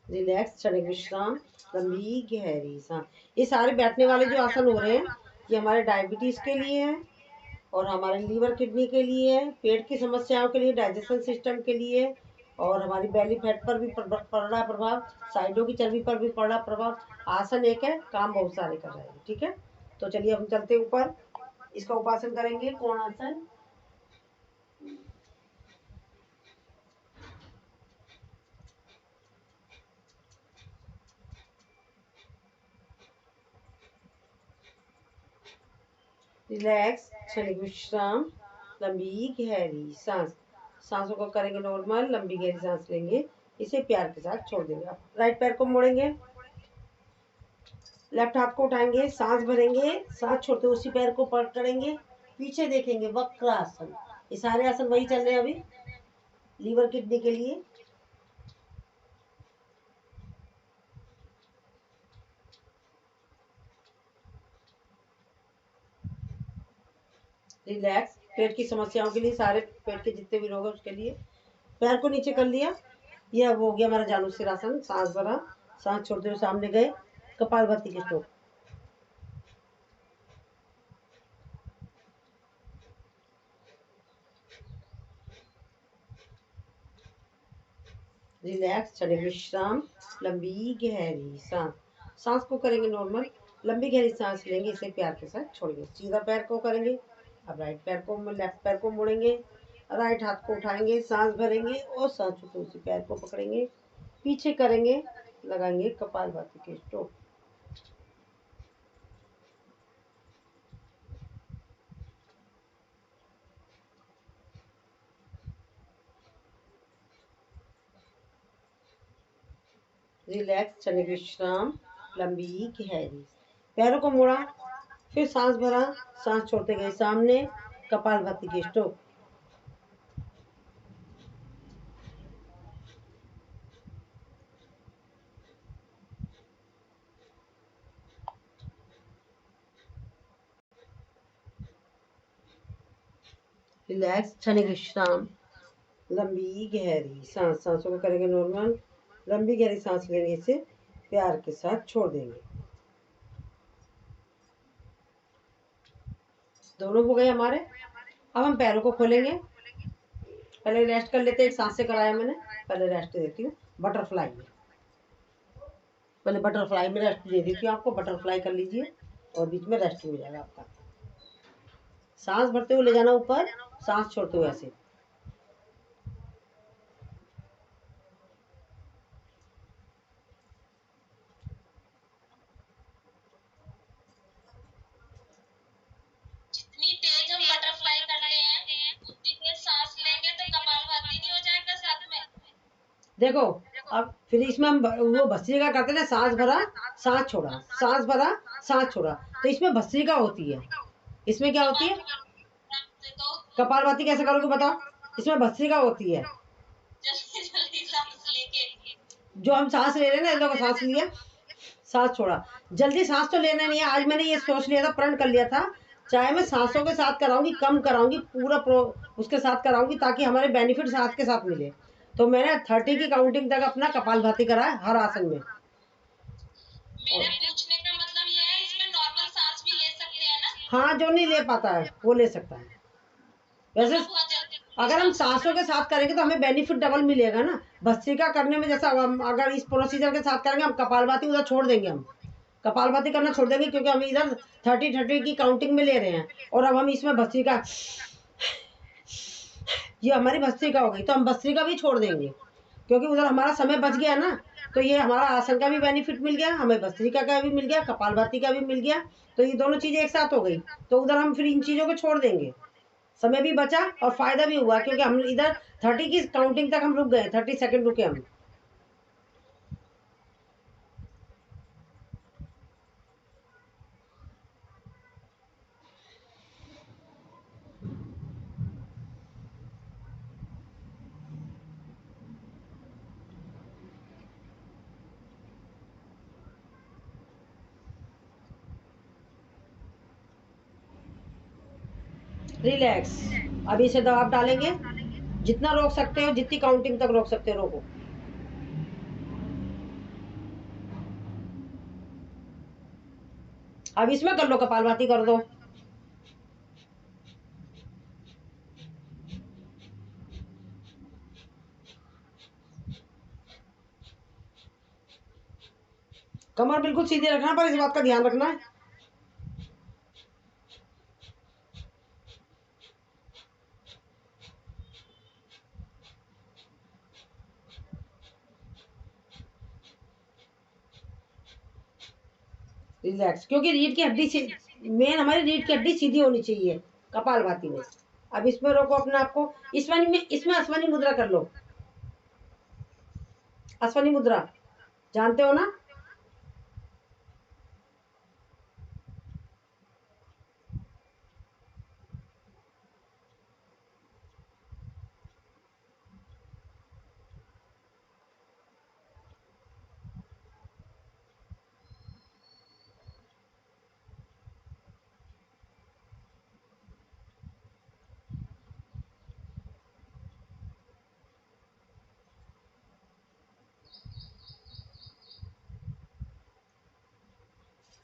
A: रिलैक्स क्षणिक विश्राम, लंबी गहरी सांस। ये सारे बैठने वाले जो आसन हो रहे हैं, ये हमारे डायबिटीज के लिए है, और हमारे लीवर किडनी के लिए है, पेट की समस्याओं के लिए, डाइजेशन सिस्टम के लिए, और हमारी बेली फैट पर भी पड़ रहा प्रभाव, साइडों की चर्बी पर भी पड़ रहा प्रभाव। आसन एक है, काम बहुत सारे कर रहे हैं। ठीक है, तो चलिए हम चलते ऊपर, इसका उपासन करेंगे। कोण आसन, रिलैक्स क्षणिक विश्राम, लंबी गहरी सांस। सांसों को करेंगे नॉर्मल, लंबी गहरी सांस लेंगे, इसे प्यार के साथ छोड़ देंगे। राइट पैर को मोड़ेंगे, लेफ्ट हाथ को उठाएंगे, सांस भरेंगे, सांस छोड़ते उसी पैर को पकड़ेंगे, पीछे देखेंगे, वक्रासन। ये सारे आसन वही चल रहे हैं अभी लीवर किडनी के लिए। रिलैक्स पेट की समस्याओं के लिए, सारे पेट के जितने भी रोग है उसके लिए। पैर को नीचे कर लिया, ये अब हो गया हमारा जानुसिरासन। सांस भरा, सांस छोड़ते हुए सामने गए, कपालभाति के स्ट्रोक। रिलैक्स क्षणिक विश्राम, लंबी गहरी सांस। सांस को करेंगे नॉर्मल, लंबी गहरी सांस लेंगे, इसे प्यार के साथ छोड़ेंगे। सीधा पैर को करेंगे, अब राइट पैर को, लेफ्ट पैर को मोड़ेंगे, राइट हाथ को उठाएंगे, सांस भरेंगे और सांस छोड़ते उसी पैर को पकड़ेंगे, पीछे करेंगे, लगाएंगे कपालभाति के स्ट्रोक। रिलैक्स क्षणिक विश्राम, लंबी गहरी। पैरों को मोड़ा, फिर सांस भरा, सांस छोड़ते गए सामने, कपालभाति के स्ट्रोक। रिलैक्स क्षणिक विश्राम, लंबी गहरी सांस। सांसों को करेंगे नॉर्मल, लंबी गहरी सांस लेंगे, इसे प्यार के साथ छोड़ देंगे। दोनों हो गए हमारे। अब हम पैरों को खोलेंगे, पहले रेस्ट कर लेते हैं। एक सांस से कराया मैंने, पहले रेस्ट देती हूँ बटरफ्लाई में। पहले बटरफ्लाई में रेस्ट दे देती हूँ आपको, बटरफ्लाई कर लीजिए और बीच में रेस्ट हो जाएगा आपका। सांस भरते हुए ले जाना ऊपर, सांस छोड़ते हुए ऐसे।
B: जितनी तेज हम बटरफ्लाई करते हैं उतनी तेज सांस लेंगे तो कपालभाति नहीं हो जाएगा साथ में।
A: देखो, अब फिर इसमें हम वो भस्त्रिका करते ना, सांस भरा, सांस छोड़ा, सांस भरा, सांस छोड़ा, तो इसमें भस्त्रिका होती है। इसमें क्या होती है? कपालभाति कैसे करोगे बताओ? इसमें भस्त्रिका होती है।
B: जल्दी जल्दी सांस लेके
A: जो हम सांस ले रहे हैं ना, देखो सांस लिया, सांस छोड़ा। जल्दी सांस तो लेना नहीं है। आज मैंने ये सोच लिया था, प्रण कर लिया था, चाहे मैं सांसों के साथ कराऊंगी, कम कराऊंगी, पूरा उसके साथ कराऊंगी, ताकि हमारे बेनिफिट सांस के साथ मिले। तो मैंने 30 की काउंटिंग तक अपना कपालभाति करा है हर आसन में।
B: मेरे पूछने का मतलब ये है, इसमें नॉर्मल सांस भी ले सकते हैं ना?
A: हाँ, जो नहीं ले पाता है वो ले सकता है। वैसे
B: बहुत जल्दी
A: अगर हम सांसों के साथ करेंगे तो हमें बेनिफिट डबल मिलेगा ना। भस्त्रिका करने में जैसा हम अगर इस प्रोसीजर के साथ करेंगे, हम कपालभाति उधर छोड़ देंगे, हम कपालभाति करना छोड़ देंगे, क्योंकि हम इधर 30 की काउंटिंग में ले रहे हैं, और अब हम इसमें भस्त्रिका, ये हमारी भस्त्रिका हो गई, तो हम भस्त्रिका भी छोड़ देंगे, क्योंकि उधर हमारा समय बच गया ना। तो ये हमारा आसन का भी बेनिफिट मिल गया, हमें भस्त्रिका का भी मिल गया, कपालभाति का भी मिल गया। तो ये दोनों चीज़ें एक साथ हो गई, तो उधर हम फिर इन चीज़ों को छोड़ देंगे। समय भी बचा और फायदा भी हुआ, क्योंकि हम इधर 30 की काउंटिंग तक हम रुक गए, 30 सेकंड रुके हम। रिलैक्स। अभी इसे दबाव डालेंगे, जितना रोक सकते हो, जितनी काउंटिंग तक रोक सकते हो रोको। अब इसमें कर लो, कपालभाति कर दो। कमर बिल्कुल सीधे रखना, पर इस बात का ध्यान रखना है। रिलैक्स, क्योंकि रीढ़ की हड्डी से मेन हमारी रीढ़ की हड्डी सीधी होनी चाहिए कपालभाति में। अब इसमें रोको अपने आप को। इसमें अश्वनी मुद्रा कर लो। अश्वनी मुद्रा जानते हो ना?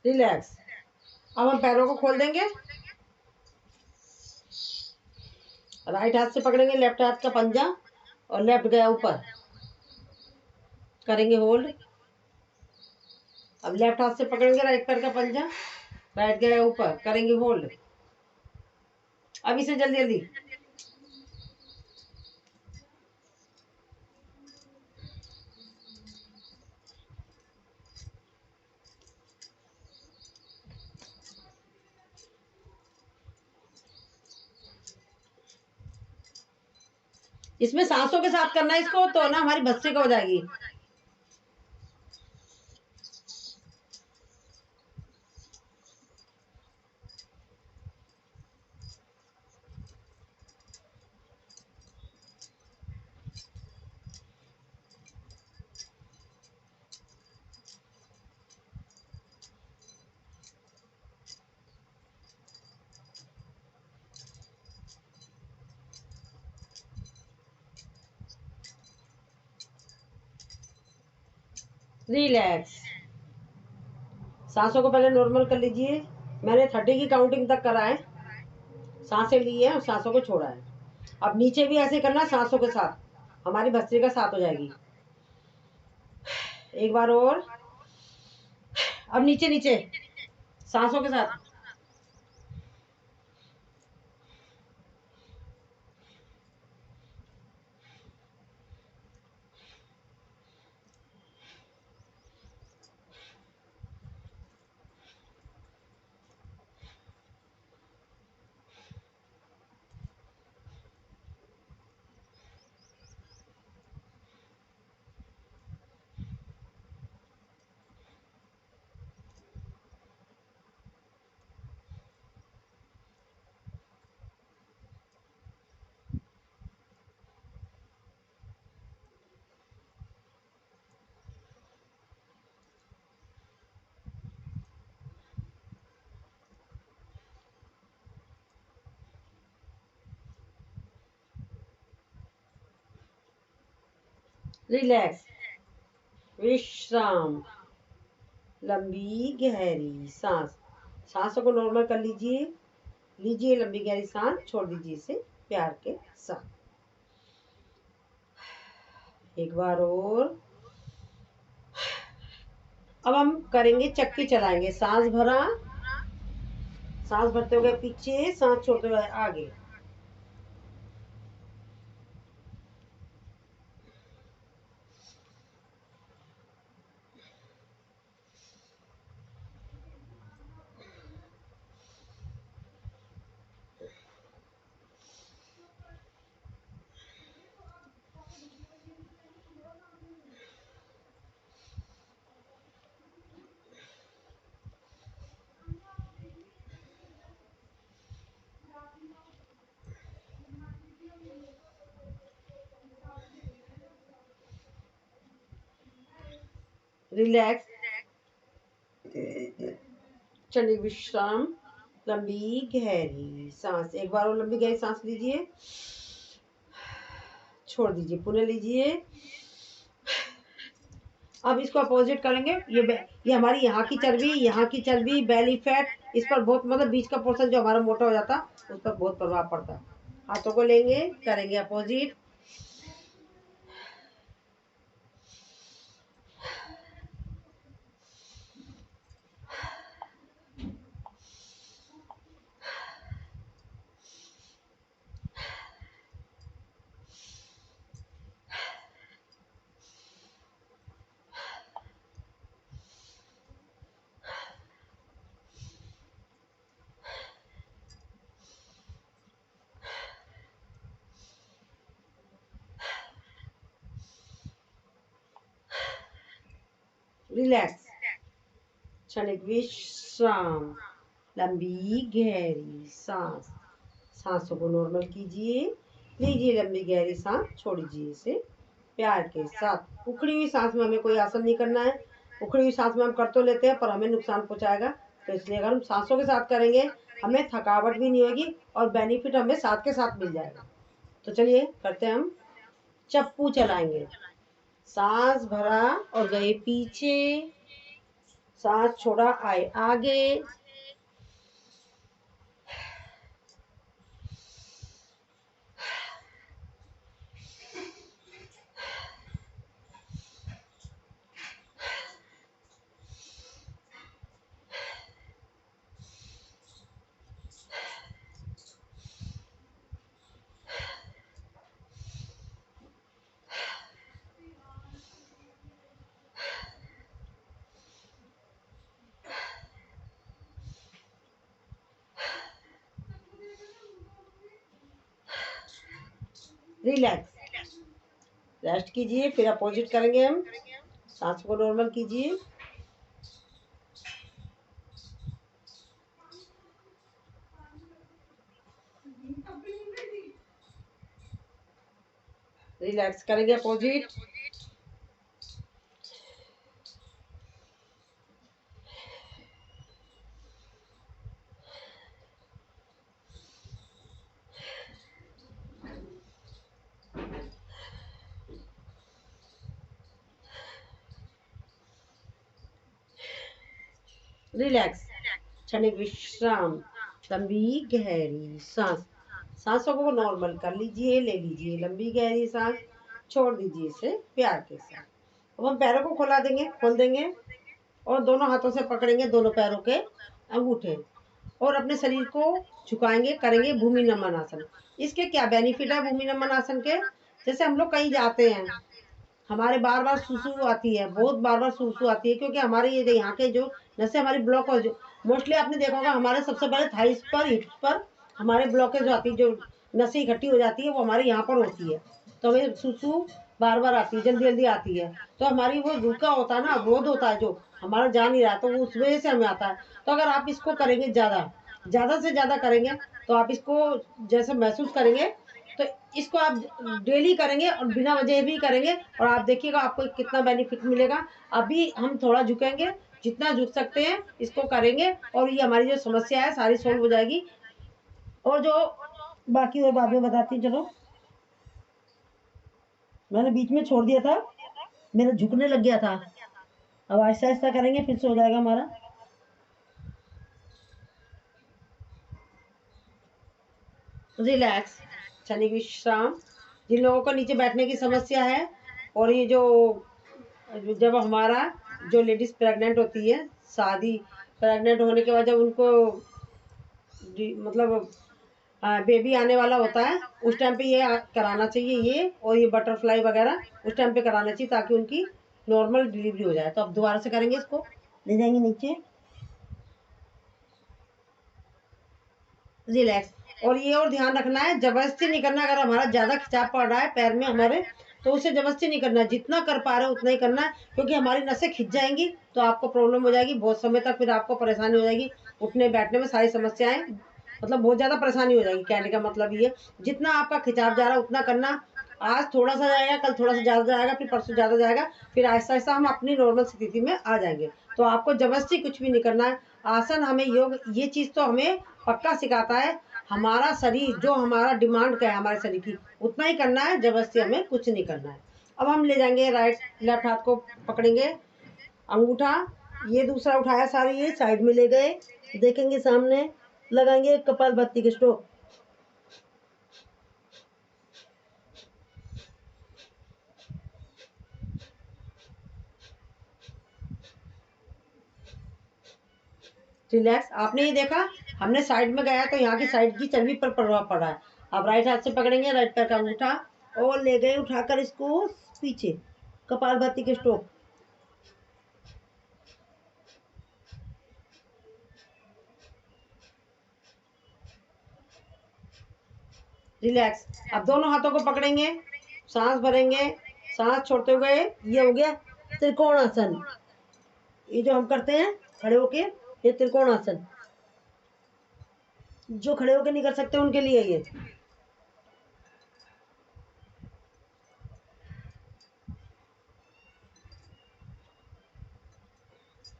A: रिलैक्स। अब हम पैरों को खोल देंगे, राइट हाथ से पकड़ेंगे लेफ्ट हाथ का पंजा, और लेफ्ट गया ऊपर, करेंगे होल्ड। अब लेफ्ट हाथ से पकड़ेंगे राइट पैर का पंजा, राइट गया ऊपर, करेंगे होल्ड। अब इसे जल्दी जल्दी। इसमें सांसों के साथ करना है इसको, तो ना हमारी भस्त्रिका हो जाएगी। रिलैक्स। सांसों को पहले नॉर्मल कर लीजिए। मैंने 30 की काउंटिंग तक करा है, सांसें ली है और सांसों को छोड़ा है। अब नीचे भी ऐसे करना, सांसों के साथ, हमारी भस्त्रिका साथ हो जाएगी। एक बार और। अब नीचे नीचे सांसों के साथ। रिलैक्स, विश्राम, लंबी गहरी सांस। सांसों को नॉर्मल कर लीजिए, लीजिए लंबी गहरी सांस, छोड़ दीजिए इसे प्यार के साथ। एक बार और। अब हम करेंगे चक्की चलाएंगे। सांस भरा, सांस भरते हुए पीछे, सांस छोड़ते हुए आगे। रिलैक्स, क्षणिक विश्राम, लंबी गहरी सांस। एक बार और लंबी गहरी सांस लीजिए, छोड़ दीजिए, पुनः लीजिए। अब इसको अपोजिट करेंगे। ये हमारी यहाँ की चर्बी, यहाँ की चर्बी, बेली फैट, इस पर बहुत मतलब बीच का पोर्शन जो हमारा मोटा हो जाता उस पर बहुत प्रभाव पड़ता है। हाथों को लेंगे, करेंगे अपोजिट। रिलैक्स, क्षणिक विश्राम, लंबी गहरी सांस। सांसों को नॉर्मल कीजिए, लीजिए लंबी गहरी सांस, छोड़िए इसे प्यार के साथ। उखड़ी हुई सांस में हमें कोई आसन नहीं करना है। उखड़ी हुई सांस में हम कर तो लेते हैं पर हमें नुकसान पहुंचाएगा, तो इसलिए अगर हम सांसों के साथ करेंगे हमें थकावट भी नहीं होगी और बेनिफिट हमें साथ के साथ मिल जाएगा। तो चलिए करते हैं हम। चप्पू चलाएंगे। सांस भरा और गए पीछे, सांस छोड़ा आए आगे। रिलैक्स, रेस्ट कीजिए, फिर अपोजिट करेंगे हम। सांस को नॉर्मल कीजिए, रिलैक्स करेंगे अपोजिट। रिलैक्स, क्षणिक विश्राम, लंबी गहरी सांस। सांसों को नॉर्मल कर लीजिए, ले लीजिए लंबी गहरी सांस, छोड़ दीजिए इसे प्यार के साथ। अब हम पैरों को खोला देंगे, खोल देंगे और दोनों हाथों से पकड़ेंगे दोनों पैरों के अंगूठे और अपने शरीर को झुकाएंगे, करेंगे भूमि नमन आसन। इसके क्या बेनिफिट है भूमि नमन आसन के? जैसे हम लोग कहीं जाते हैं, हमारे बार बार सुसु आती है, बहुत बार बार सुसु आती है, क्योंकि हमारे ये यहाँ के जो नसें हमारी ब्लॉक हो, जो मोस्टली आपने देखा होगा हमारे सबसे पहले थाइस पर, हिप्स पर हमारे ब्लॉकेज आती है, जो नसें इकट्ठी हो जाती है वो हमारे यहाँ पर होती है, तो हमें सुसु बार बार आती है, जल्दी जल्दी आती है। तो हमारी वो रुका होता है ना, अवरोध होता है जो हमारा जा नहीं रहा, तो वो उस वजह से हमें आता है। तो अगर आप इसको करेंगे ज़्यादा से ज़्यादा करेंगे तो आप इसको जैसे महसूस करेंगे, तो इसको आप डेली करेंगे और बिना वजह भी करेंगे और आप देखिएगा आपको कितना बेनिफिट मिलेगा। अभी हम थोड़ा झुकेंगे, जितना झुक सकते हैं इसको करेंगे और ये हमारी जो समस्या है सारी सॉल्व हो जाएगी। और जो बाकी और बाद में बताती हूँ। चलो, मैंने बीच में छोड़ दिया था। मेरा झुकने लग गया था। अब ऐसा ऐसा करेंगे फिर से हो जाएगा हमारा। रिलैक्स, क्षणिक विश्राम। जिन लोगों को नीचे बैठने की समस्या है और ये जो जब हमारा जो लेडीज प्रेग्नेंट होती है, शादी प्रेग्नेंट होने के बाद जब उनको मतलब बेबी आने वाला होता है, उस टाइम पे ये कराना चाहिए, ये और ये बटरफ्लाई वगैरह उस टाइम पे कराना चाहिए ताकि उनकी नॉर्मल डिलीवरी हो जाए। तो अब दोबारा से करेंगे, इसको ले जाएंगे नीचे। रिलैक्स। और ये और ध्यान रखना है, जबरदस्ती नहीं करना। अगर हमारा ज़्यादा खिंचाव पड़ रहा है पैर में हमारे, तो उसे जबरदस्ती नहीं करना, जितना कर पा रहे हो उतना ही करना है, क्योंकि हमारी नसें खिंच जाएंगी तो आपको प्रॉब्लम हो जाएगी बहुत समय तक, फिर आपको परेशानी हो जाएगी उठने बैठने में, सारी समस्याएं, मतलब बहुत ज़्यादा परेशानी हो जाएगी। कहने का मतलब ये, जितना आपका खिंचाव जा रहा है उतना करना। आज थोड़ा सा जाएगा, कल थोड़ा सा ज़्यादा जाएगा, फिर परसों ज़्यादा जाएगा, फिर आहिस्ता आहिस्ता हम अपनी नॉर्मल स्थिति में आ जाएंगे। तो आपको जबरदस्ती कुछ भी नहीं करना है। आसन हमें, योग ये चीज़ तो हमें पक्का सिखाता है, हमारा शरीर जो हमारा डिमांड का है हमारे शरीर की, उतना ही करना है, जबरदस्ती हमें कुछ नहीं करना है। अब हम ले जाएंगे लेफ्ट हाथ को पकड़ेंगे, अंगूठा ये दूसरा उठाया, सारे ये साइड में ले गए, देखेंगे सामने, लगाएंगे कपालभाति के स्ट्रोक। रिलैक्स। आपने ये देखा, हमने साइड में गया तो यहाँ की साइड की चर्बी पर प्रभाव पड़ा है। अब राइट हाथ से पकड़ेंगे, राइट पैर का अंगूठा और ले गए उठाकर इसको पीछे, कपालभाति के स्ट्रोक। रिलैक्स। अब दोनों हाथों को पकड़ेंगे, सांस भरेंगे, सांस छोड़ते हुए, ये हो गया त्रिकोणासन। ये जो हम करते हैं खड़े होके, ये त्रिकोणासन, जो खड़े होके नहीं कर सकते उनके लिए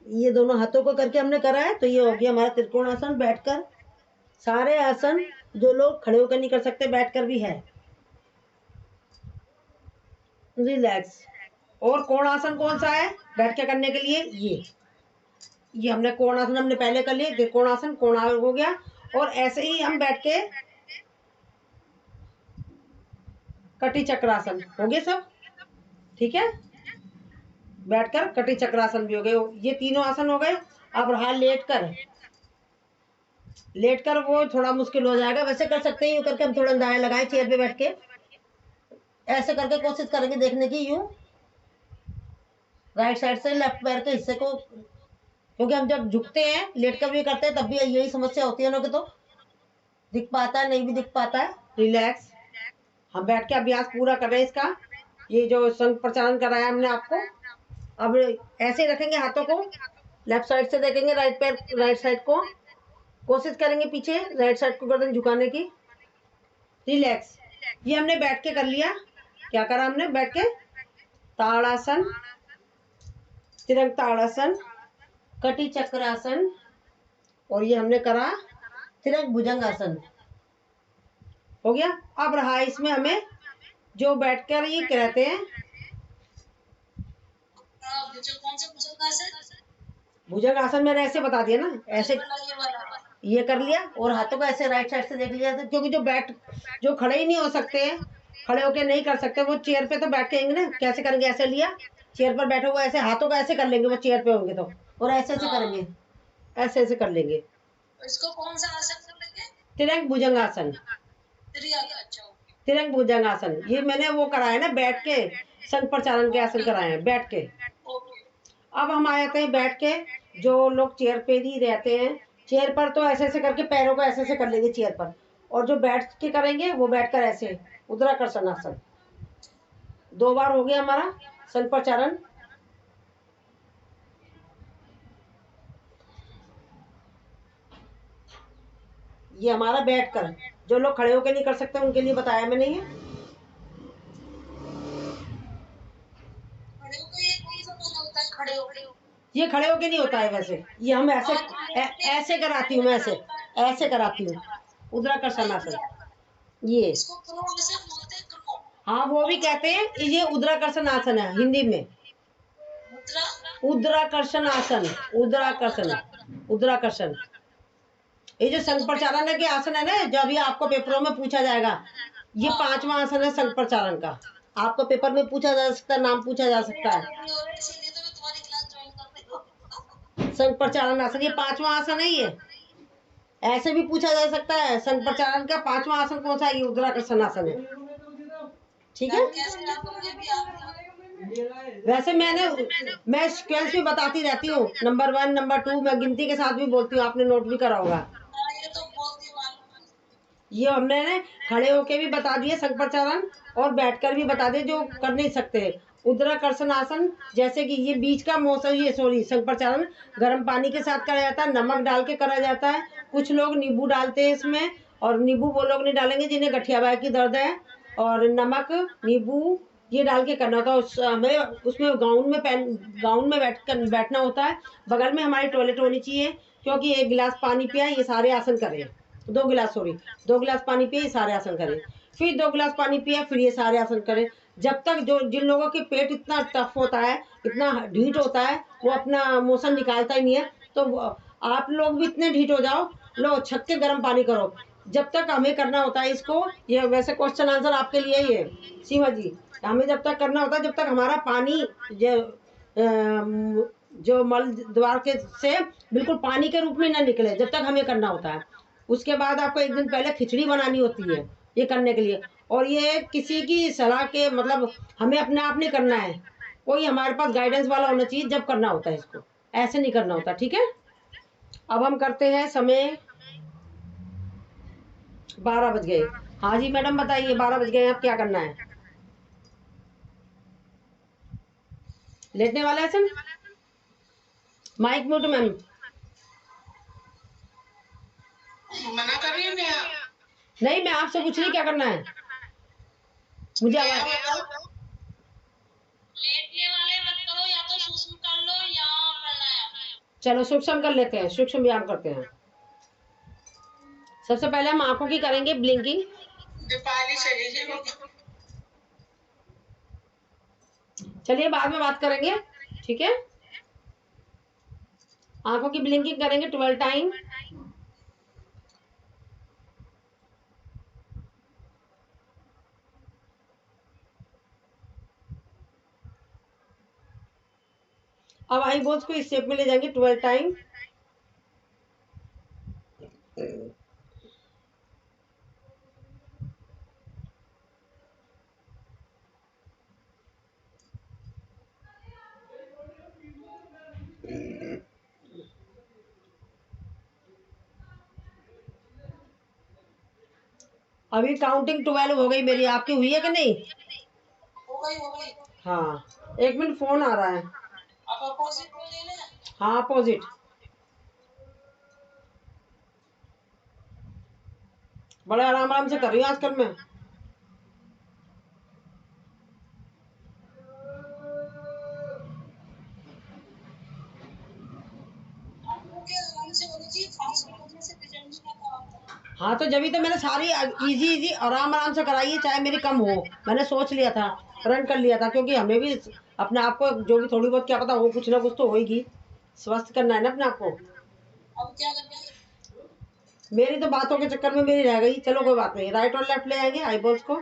A: ये दोनों हाथों को करके हमने करा है। तो ये हो गया हमारा त्रिकोणासन। बैठकर सारे आसन जो लोग खड़े होकर नहीं कर सकते बैठकर भी है। रिलैक्स। और कोणासन कौन सा है बैठ के करने के लिए? ये हमने कोणासन हमने पहले कर लिए, त्रिकोणासन कोणा हो गया। और ऐसे ही हम बैठ के कटी चक्रासन हो गए सब, ठीक है। बैठकर कटी चक्रासन भी हो गए, ये तीनों आसन हो गए। अब रहा लेटकर वो थोड़ा मुश्किल हो जाएगा, वैसे कर सकते हैं यूं करके, हम थोड़ा अंदाजा लगाए चेयर पे बैठ के, ऐसे करके कोशिश करेंगे देखने की, यूं राइट साइड से लेफ्ट पैर के हिस्से को, क्योंकि हम जब झुकते हैं लेटकर भी करते हैं तब भी यही समस्या होती है ना, कि तो दिख पाता है, नहीं भी दिख पाता है। रिलैक्स। हम बैठ के अभ्यास पूरा कर रहे हैं इसका, ये जो संग प्रचारण कराया हमने आपको। अब ऐसे रखेंगे हाथों को, लेफ्ट साइड से देखेंगे राइट पैर, राइट साइड को कोशिश करेंगे पीछे, राइट साइड को गर्दन झुकाने की। रिलैक्स। ये हमने बैठ के कर लिया। क्या करा हमने बैठ के? ताड़ासन, तिरंग ताड़ासन, कटी चक्रासन, और ये हमने करा तिरंग भुजंगासन, हो गया। अब रहा इसमें हमें जो बैठकर ये कहते हैं भुजंग आसन, मैंने ऐसे बता दिया ना, ऐसे ये कर लिया और हाथों को ऐसे राइट साइड से देख लिया, क्योंकि जो खड़े ही नहीं हो सकते हैं, खड़े होके नहीं कर सकते, वो चेयर पे तो बैठ के ना, कैसे करेंगे? ऐसे लिया, चेयर पर बैठे हुए ऐसे हाथों को ऐसे कर लेंगे, वो चेयर पे होंगे तो, और ऐसे ऐसे करेंगे, ऐसे ऐसे कर लेंगे।
B: इसको कौन सा आसन करेंगे?
A: तिरंग भुजंगासन। तिरंग भुजंगासन ये मैंने वो कराया ना बैठ के, संग प्रचारण के आसन कराए हैं बैठ के। अब हम आ जाते हैं बैठ के, जो लोग चेयर पे ही रहते हैं, चेयर पर तो ऐसे ऐसे करके पैरों को ऐसे ऐसे कर लेंगे चेयर पर, और जो बैठ के करेंगे वो बैठकर ऐसे उद्राकर्षण आसन। 2 बार हो गया हमारा संग प्रचारण। ये हमारा बैठकर, जो लोग खड़े होकर नहीं कर सकते उनके लिए बताया मैंने ये खड़े होके नहीं होता है वैसे, ये हम ऐसे ऐसे कराती हूँ, मैं ऐसे कराती हूँ उद्राकर्षण आसन। ये हाँ वो भी कहते हैं, ये उद्राकर्षण आसन है हिंदी में। उद्राकर्षण आसन, उद्राकर्षण, उद्राकर्षण। ये जो संघ प्रचारण के आसन है ना, जो अभी आपको पेपरों में पूछा जाएगा, ये 5वां आसन है संघ प्रचारण का। आपको पेपर में पूछा जा सकता है, नाम पूछा जा सकता है। संघ प्रचारण आसन ये 5वां आसन है। ये ऐसे भी पूछा जा सकता है, संघ प्रचारण का 5वां आसन कौन सा है? ये उद्राकर्षण आसन है। ठीक है। वैसे मैं सीक्वेंस भी बताती रहती हूँ, नंबर 1 नंबर 2 मैं गिनती के साथ भी बोलती हूँ, आपने नोट भी करा होगा। ये हमने खड़े होके भी बता दिए संघ प्रचारण, और बैठकर भी बता दिए जो कर नहीं सकते। उद्राकर्षण आसन, जैसे कि ये बीच का मौसम, ये सॉरी संघ प्रचारण गर्म पानी के साथ करा जाता है, नमक डाल के करा जाता है। कुछ लोग नींबू डालते हैं इसमें, और नींबू वो लोग नहीं डालेंगे जिन्हें गठिया बाय की दर्द है। और नमक नींबू ये डाल के करना होता है। हमें उसमें गाउन में बैठना होता है। बगल में हमारी टॉयलेट होनी चाहिए, क्योंकि 1 गिलास पानी पिया, ये सारे आसन करें। 2 गिलास, सॉरी 2 गिलास पानी पिए, ये सारे आसन करें। फिर 2 गिलास पानी पिया, फिर ये सारे आसन करें। जब तक जो जिन लोगों के पेट इतना टफ होता है, इतना ढीठ होता है, वो अपना मोशन निकालता ही नहीं है, तो आप लोग भी इतने ढीठ हो जाओ, लो छक के गर्म पानी करो। जब तक हमें करना होता है इसको, ये वैसे क्वेश्चन आंसर आपके लिए ही है सीमा जी। हमें जब तक करना होता है, जब तक हमारा पानी जो मल द्वार के से बिल्कुल पानी के रूप में ना निकले, जब तक हमें करना होता है। उसके बाद आपको 1 दिन पहले खिचड़ी बनानी होती है ये करने के लिए। और ये किसी की सलाह के, मतलब हमें अपने आप नहीं करना है, कोई हमारे पास गाइडेंस वाला होना चाहिए जब करना होता है इसको, ऐसे नहीं करना होता। ठीक है। अब हम करते हैं, समय 12 बज गए। हाँ जी मैडम बताइए, 12 बज गए, अब क्या करना है? लेटने वाला है सर? Mic mute ma'am.
B: मना कर रही है।
A: नहीं, मैं आपसे पूछ रही क्या करना है, मुझे आवाज।
B: लेटने वाले मत करो, या तो सूसू कर लो या प्राणायाम।
A: चलो सूक्ष्म कर लेते हैं, सूक्ष्म व्यायाम करते हैं। सबसे पहले हम आंखों की करेंगे ब्लिंकिंग।
B: दीपाली चली गई।
A: चलिए बाद में बात करेंगे, ठीक है। आंखों की ब्लिंकिंग करेंगे 12 टाइम। अब आई बोल्स को इस शेप में ले जाएंगे 12 टाइम। अभी काउंटिंग 12 हो गई मेरी, आपकी हुई है कि नहीं?
B: हो गई।
A: हाँ 1 मिनट, फोन आ रहा है।
B: आप अपोजिट में ले लें।
A: हाँ अपोजिट। बड़े आराम आराम से कर रही हूँ आजकल मैं। हाँ तो जब तो मैंने सारी इजी इजी आराम आराम से कराई है, चाहे मेरी कम हो। मैंने सोच लिया था, रन कर लिया था, क्योंकि हमें भी अपने आप को जो भी थोड़ी बहुत क्या पता हो, कुछ ना कुछ तो होगी। स्वस्थ करना है ना अपने आप को।
B: अब क्या करना है?
A: मेरी तो बातों के चक्कर में मेरी रह गई। चलो कोई बात नहीं, राइट और लेफ्ट ले आएंगे आईबॉल्स को।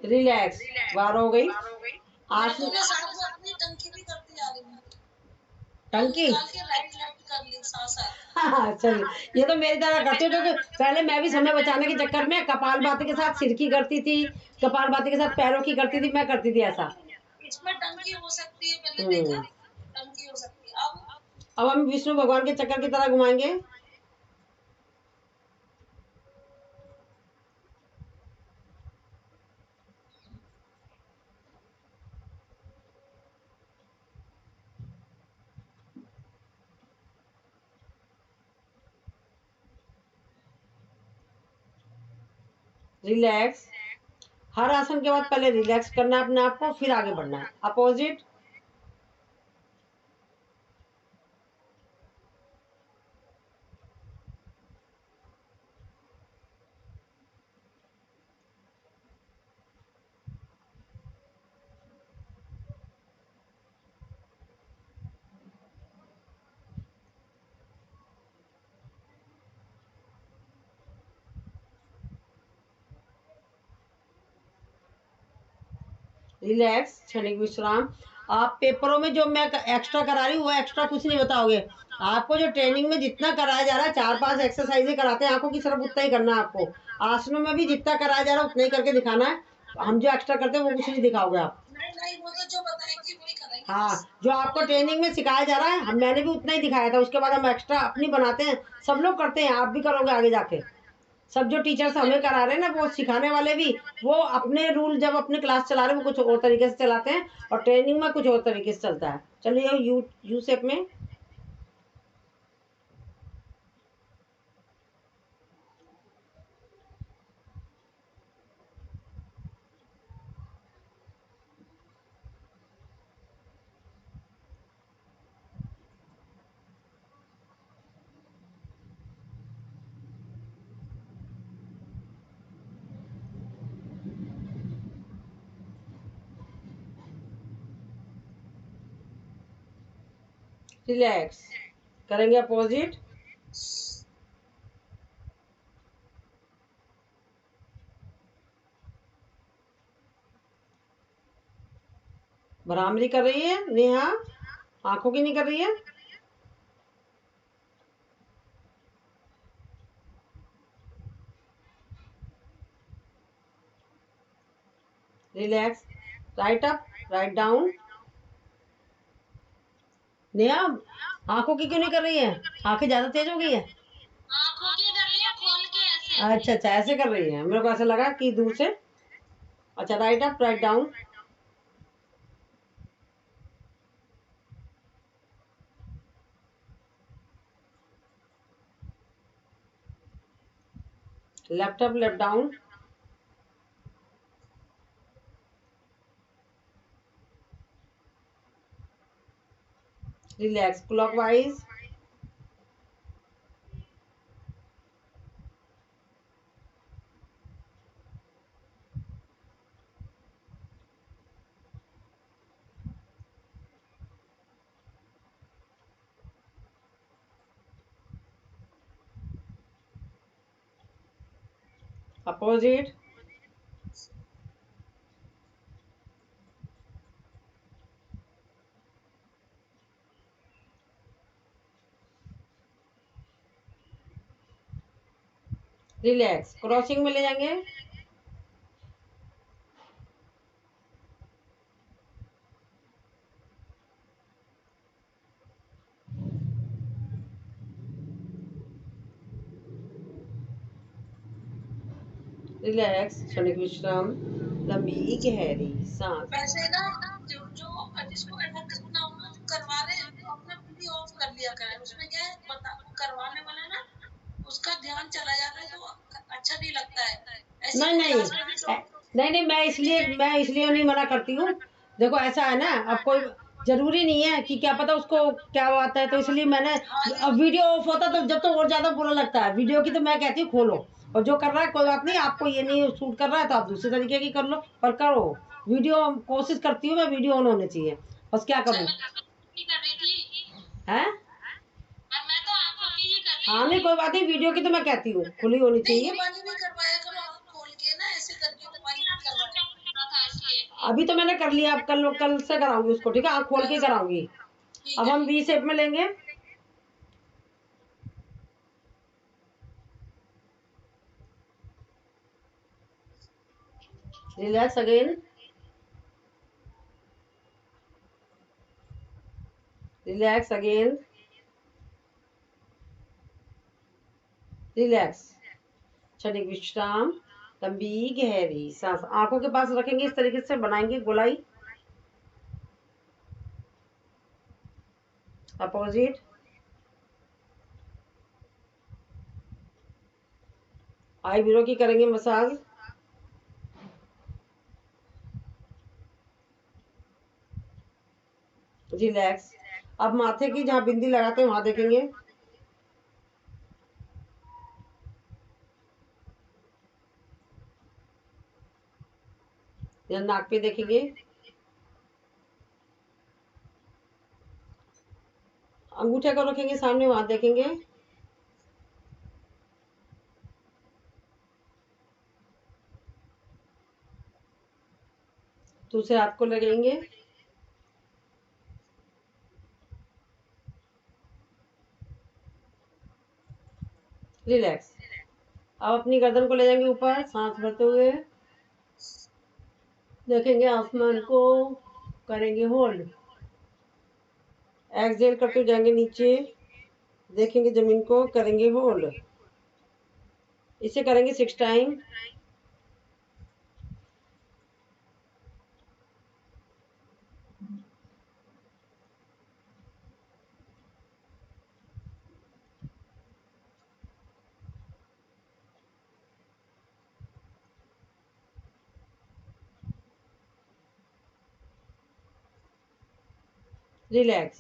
A: रिलैक्स, 12 हो गई। आज
B: तूने साथ में अपनी टंकी भी करती जा रही है।
A: टंकी
B: निकाल के राइट लेफ्ट कर ली साथ साथ।
A: हाँ चलिए, ये तो मेरी तरह करती हूँ, क्योंकि पहले मैं भी समय बचाने के चक्कर में कपालभाति के साथ सिर की करती थी, कपालभाति के साथ पैरों की करती थी, मैं करती थी ऐसा।
B: इसमें टंकी हो सकती है, पहले देखा टंकी हो सकती है।
A: अब हम विष्णु भगवान के चक्कर की तरह घुमाएंगे। रिलैक्स। हर आसन के बाद पहले रिलैक्स करना है अपने आप को, फिर आगे बढ़ना है। अपोजिट। रिलैक्स, क्षणिक विश्राम। आप पेपरों में जो मैं एक्स्ट्रा करा रही हूँ वो एक्स्ट्रा कुछ नहीं बताओगे। आपको जो ट्रेनिंग में जितना कराया जा रहा है, 4-5 एक्सरसाइजें कराते हैं आंखों की, सिर्फ उतना ही करना है आपको। आसनों में भी जितना कराया जा रहा है उतना ही करके दिखाना है। हम जो एक्स्ट्रा करते हैं वो कुछ नहीं दिखाओगे आप।
B: नहीं, वो तो जो बताएंगे वही करेंगे।
A: हाँ, जो आपको ट्रेनिंग में सिखाया जा रहा है, हम मैंने भी उतना ही दिखाया था, उसके बाद हम एक्स्ट्रा अपनी बनाते हैं। सब लोग करते हैं, आप भी करोगे आगे जाके। सब जो टीचर्स हमें करा रहे हैं ना, वो सिखाने वाले भी, वो अपने रूल जब अपने क्लास चला रहे हैं वो कुछ और तरीके से चलाते हैं, और ट्रेनिंग में कुछ और तरीके से चलता है। चलिए यू यू शेप में। रिलैक्स करेंगे। अपोजिट। भ्रामरी कर रही है नेहा, आंखों की नहीं कर रही है। Relax, right up, right down. Neha, आंखों की क्यों नहीं कर रही है? आंखें ज्यादा तेज हो गई है।
B: आंखों की कर रही है, खोल के ऐसे।
A: अच्छा अच्छा, ऐसे कर रही है, मेरे को ऐसा लगा कि दूर से। अच्छा, right up, right down. Left up, left down. Relax, clockwise. Opposite. Relax, crossing में ले जाएंगे। रिलैक्स, क्षणिक विश्राम, लंबी गहरी सांस।
B: वैसे ना, जो जो जिसको अलग ना हो ना, जो करवा रहे हैं तो अपना वीडियो ऑफ कर लिया करें। उसमें क्या है, बता करवाने वाला ना, उसका ध्यान चला जाता है तो अच्छा नहीं लगता है। ऐसे
A: नहीं
B: ही
A: नहीं
B: क्लास में भी तो
A: नहीं नहीं, मैं इसलिए नहीं मना करती हूँ। देखो ऐसा है ना, अब कोई जरूरी नहीं है कि क्या पता उसको क्या बात है, तो इसलिए मैंने, अब वीडियो ऑफ होता तो जब तो और ज्यादा बुरा लगता है वीडियो की, तो मैं कहती हूँ खोलो, और जो कर रहा है कोई बात नहीं, आपको ये नहीं सूट कर रहा है तो आप दूसरे तरीके की कर लो, पर करो वीडियो। कोशिश करती हूँ मैं, वीडियो ऑन होने चाहिए, बस क्या
B: सर,
A: करूँ।
B: मैं नहीं कर रही थी।
A: है।
B: और मैं तो आंखों की ही कर रही
A: हाँ नहीं, कोई बात नहीं, वीडियो की तो मैं कहती हूँ खुली होनी
B: नहीं, ये
A: चाहिए।
B: वाली भी करवाया करो आँख खोल के ना, ऐसे करके वो वाली भी करवाया था इसलिए।
A: अभी तो मैंने कर लिया, अब कल कल से कराऊंगी उसको, ठीक है, आँख खोल के कराऊंगी।
B: ठीक
A: अब
B: है,
A: हम वी शेप में लेंगे। Relax again. Relax again. Relax, क्षणिक विश्राम, लंबी गहरी सांस। आंखों के पास रखेंगे, इस तरीके से बनाएंगे गोलाई। अपोजिट। आई ब्रो की करेंगे मसाज। रिलैक्स। अब माथे की जहाँ बिंदी लगाते हैं वहां देखेंगे, या नाक पे देखेंगे, अंगूठे को रखेंगे सामने, वहां देखेंगे, दूसरे हाथ को लगाएंगे, रिलैक्स। अब अपनी गर्दन को ले जाएंगे ऊपर, सांस भरते हुए देखेंगे आसमान को, करेंगे होल्ड, एक्सहेल करते हुए जाएंगे नीचे, देखेंगे जमीन को, करेंगे होल्ड। इसे करेंगे 6 टाइम। रिलैक्स,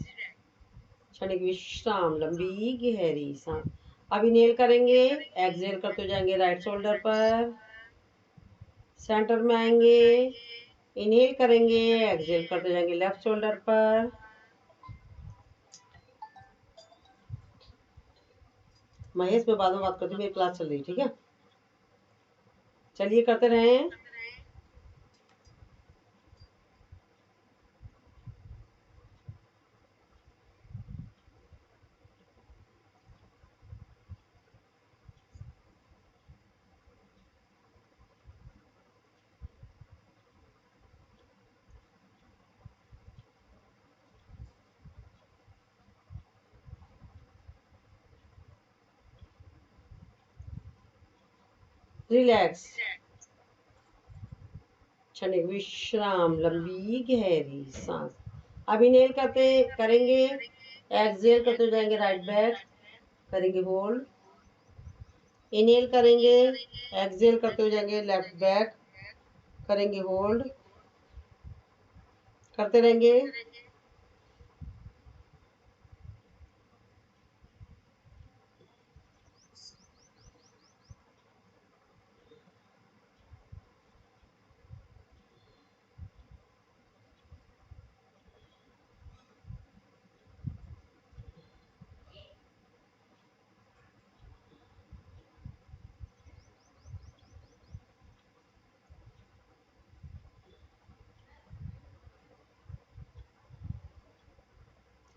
A: क्षणिक विश्राम, लंबी गहरी सांस। अब इनहेल करेंगे, एक्सहेल करते जाएंगे राइट शोल्डर पर, सेंटर में आएंगे, इनहेल करेंगे, एक्सहेल करते जाएंगे लेफ्ट शोल्डर पर। महेश, मैं बाद में बात करती हूँ, मेरी क्लास चल रही है, ठीक है? चलिए करते रहें। रिलैक्स, क्षणिक विश्राम, लंबी गहरी सांस। अब इनहेल करते करेंगे, एक्सहेल करते जाएंगे राइट बैक, करेंगे होल्ड, इनहेल करेंगे, एक्सहेल करते हुए जाएंगे लेफ्ट बैक, करेंगे होल्ड, करते रहेंगे।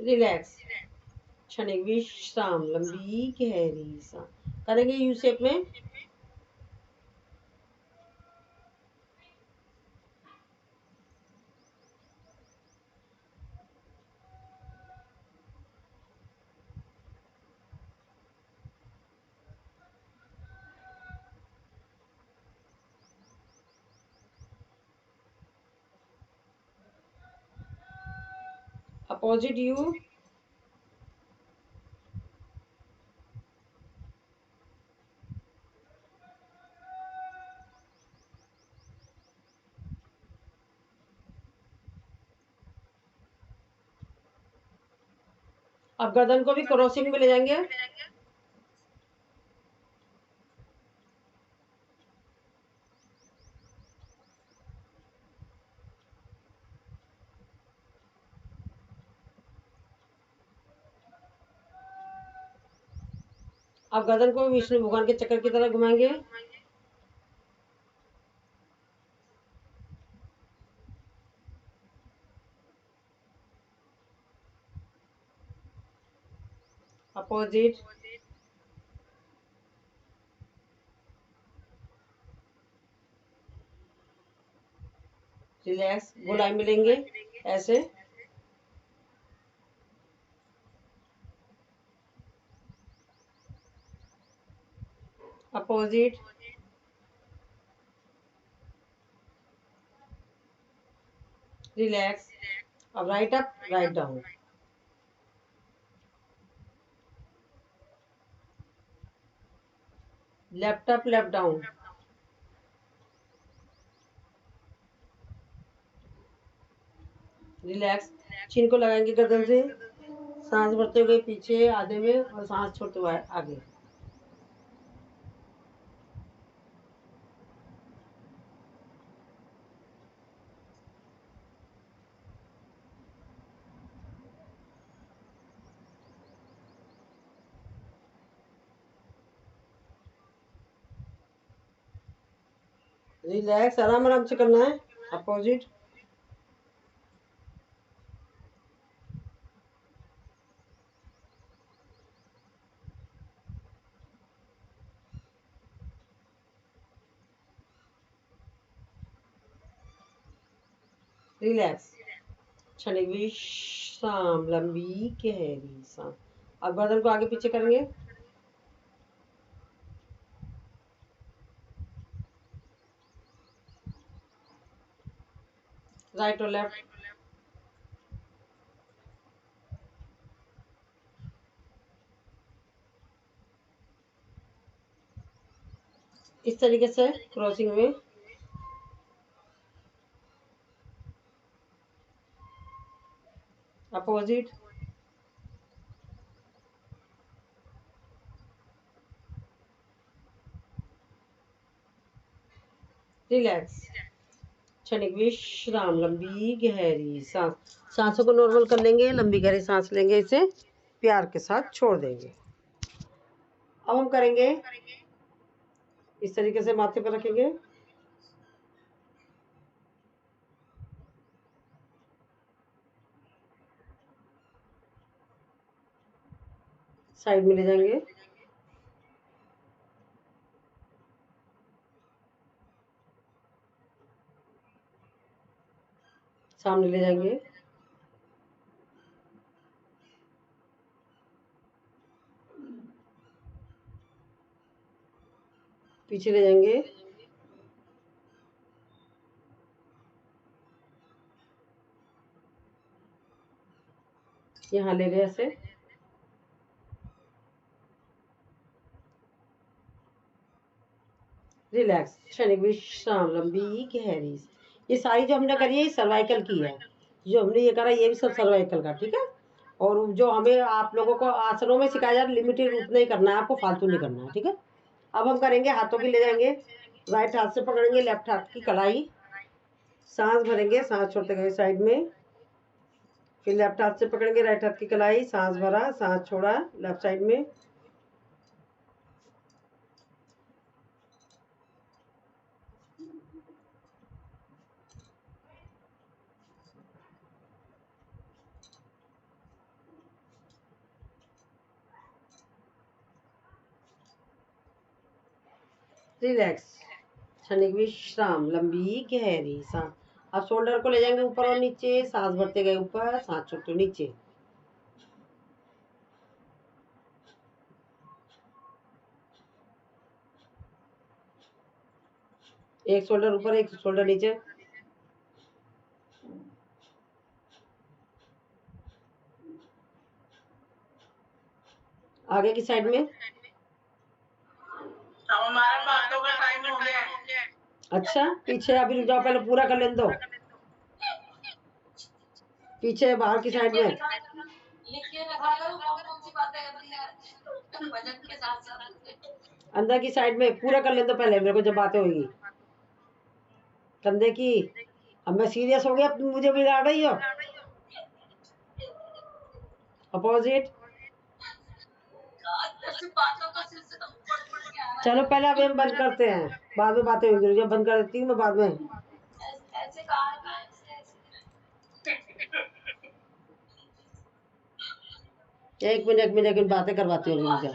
A: रिलैक्स, क्षणिक विश्राम, लंबी गहरी सांस। करेंगे यू शेप में। Opposite you. अब गर्दन को भी क्रॉसिंग में ले जाएंगे, अब गर्दन को विष्णु भगवान के चक्कर की तरह घुमाएंगे, अपोजिट। रिलैक्स, गोलाई मिलेंगे ऐसे, अपोजिट। रिलैक्स। अब right up, right down, left up, left down, relax. Chin को लगाएंगे गर्दन से, सांस भरते हुए पीछे आधे में और सांस छोड़ते हुए आगे। रिलैक्स, आराम आराम से करना है। अपोजिट। रिलैक्स, क्षणिक विश्राम, लंबी गहरी सांस। अब गर्दन को आगे पीछे करेंगे। राइट और लेफ्ट। इस तरीके से क्रॉसिंग में। अपोजिट। रिलैक्स, क्षणिक विश्राम, लंबी गहरी सांस। सांसों को नॉर्मल कर लेंगे, लंबी गहरी सांस लेंगे, इसे प्यार के साथ छोड़ देंगे। अब हम करेंगे इस तरीके से, माथे पर रखेंगे, साइड में ले जाएंगे, सामने ले जाएंगे, पीछे ले जाएंगे, यहाँ ले रहे ऐसे। रिलैक्स, क्षणिक विश्राम, लंबी गहरी। ये सारी जो हमने करी है ये सर्वाइकल की है। जो हमने ये करा ये भी सब सर्वाइकल का, ठीक है। और जो हमें आप लोगों को आसनों में सिखाया जा रहा है, लिमिटेड उतना ही करना है, आपको फालतू नहीं करना है, ठीक है। अब हम करेंगे हाथों की ले जाएंगे, राइट हाथ से पकड़ेंगे लेफ्ट हाथ की कलाई, सांस भरेंगे, सांस छोड़ते गए साइड में, फिर लेफ्ट हाथ से पकड़ेंगे राइट हाथ की कलाई, सांस भरा, सांस छोड़ा लेफ्ट साइड में। रिलैक्स, क्षणिक विश्राम, लंबी गहरी सांस। अब शोल्डर को ले जाएंगे ऊपर और नीचे, सांस भरते गए ऊपर, सांस छोड़ते नीचे। एक शोल्डर ऊपर, एक शोल्डर नीचे। आगे की साइड में।
B: अब हमारा बातों का टाइम हो गया है।
A: अच्छा, पीछे अभी रुक जाओ, पहले पूरा कर लेने दो। पीछे बाहर की साइड में
B: लिख के रखा करो कौन कौन सी बातें करनी है वजन के साथ साथ।
A: अंदर की साइड में पूरा कर लेने दो पहले, मेरे को जब बातें होगी कंधे की। अब मैं सीरियस हो गया, तुम मुझे बिगाड़ रही हो। अपोजिट।
B: बातों का सिलसिला ऊपर ऊपर के आ रहा है।
A: चलो पहले अभी हम बंद करते हैं, बाद में बातें होंगी। जब बंद कर देती हूँ मैं बाद में।
B: ऐसे कहा ना,
A: एक मिनट बातें करवाती हूँ मुझे।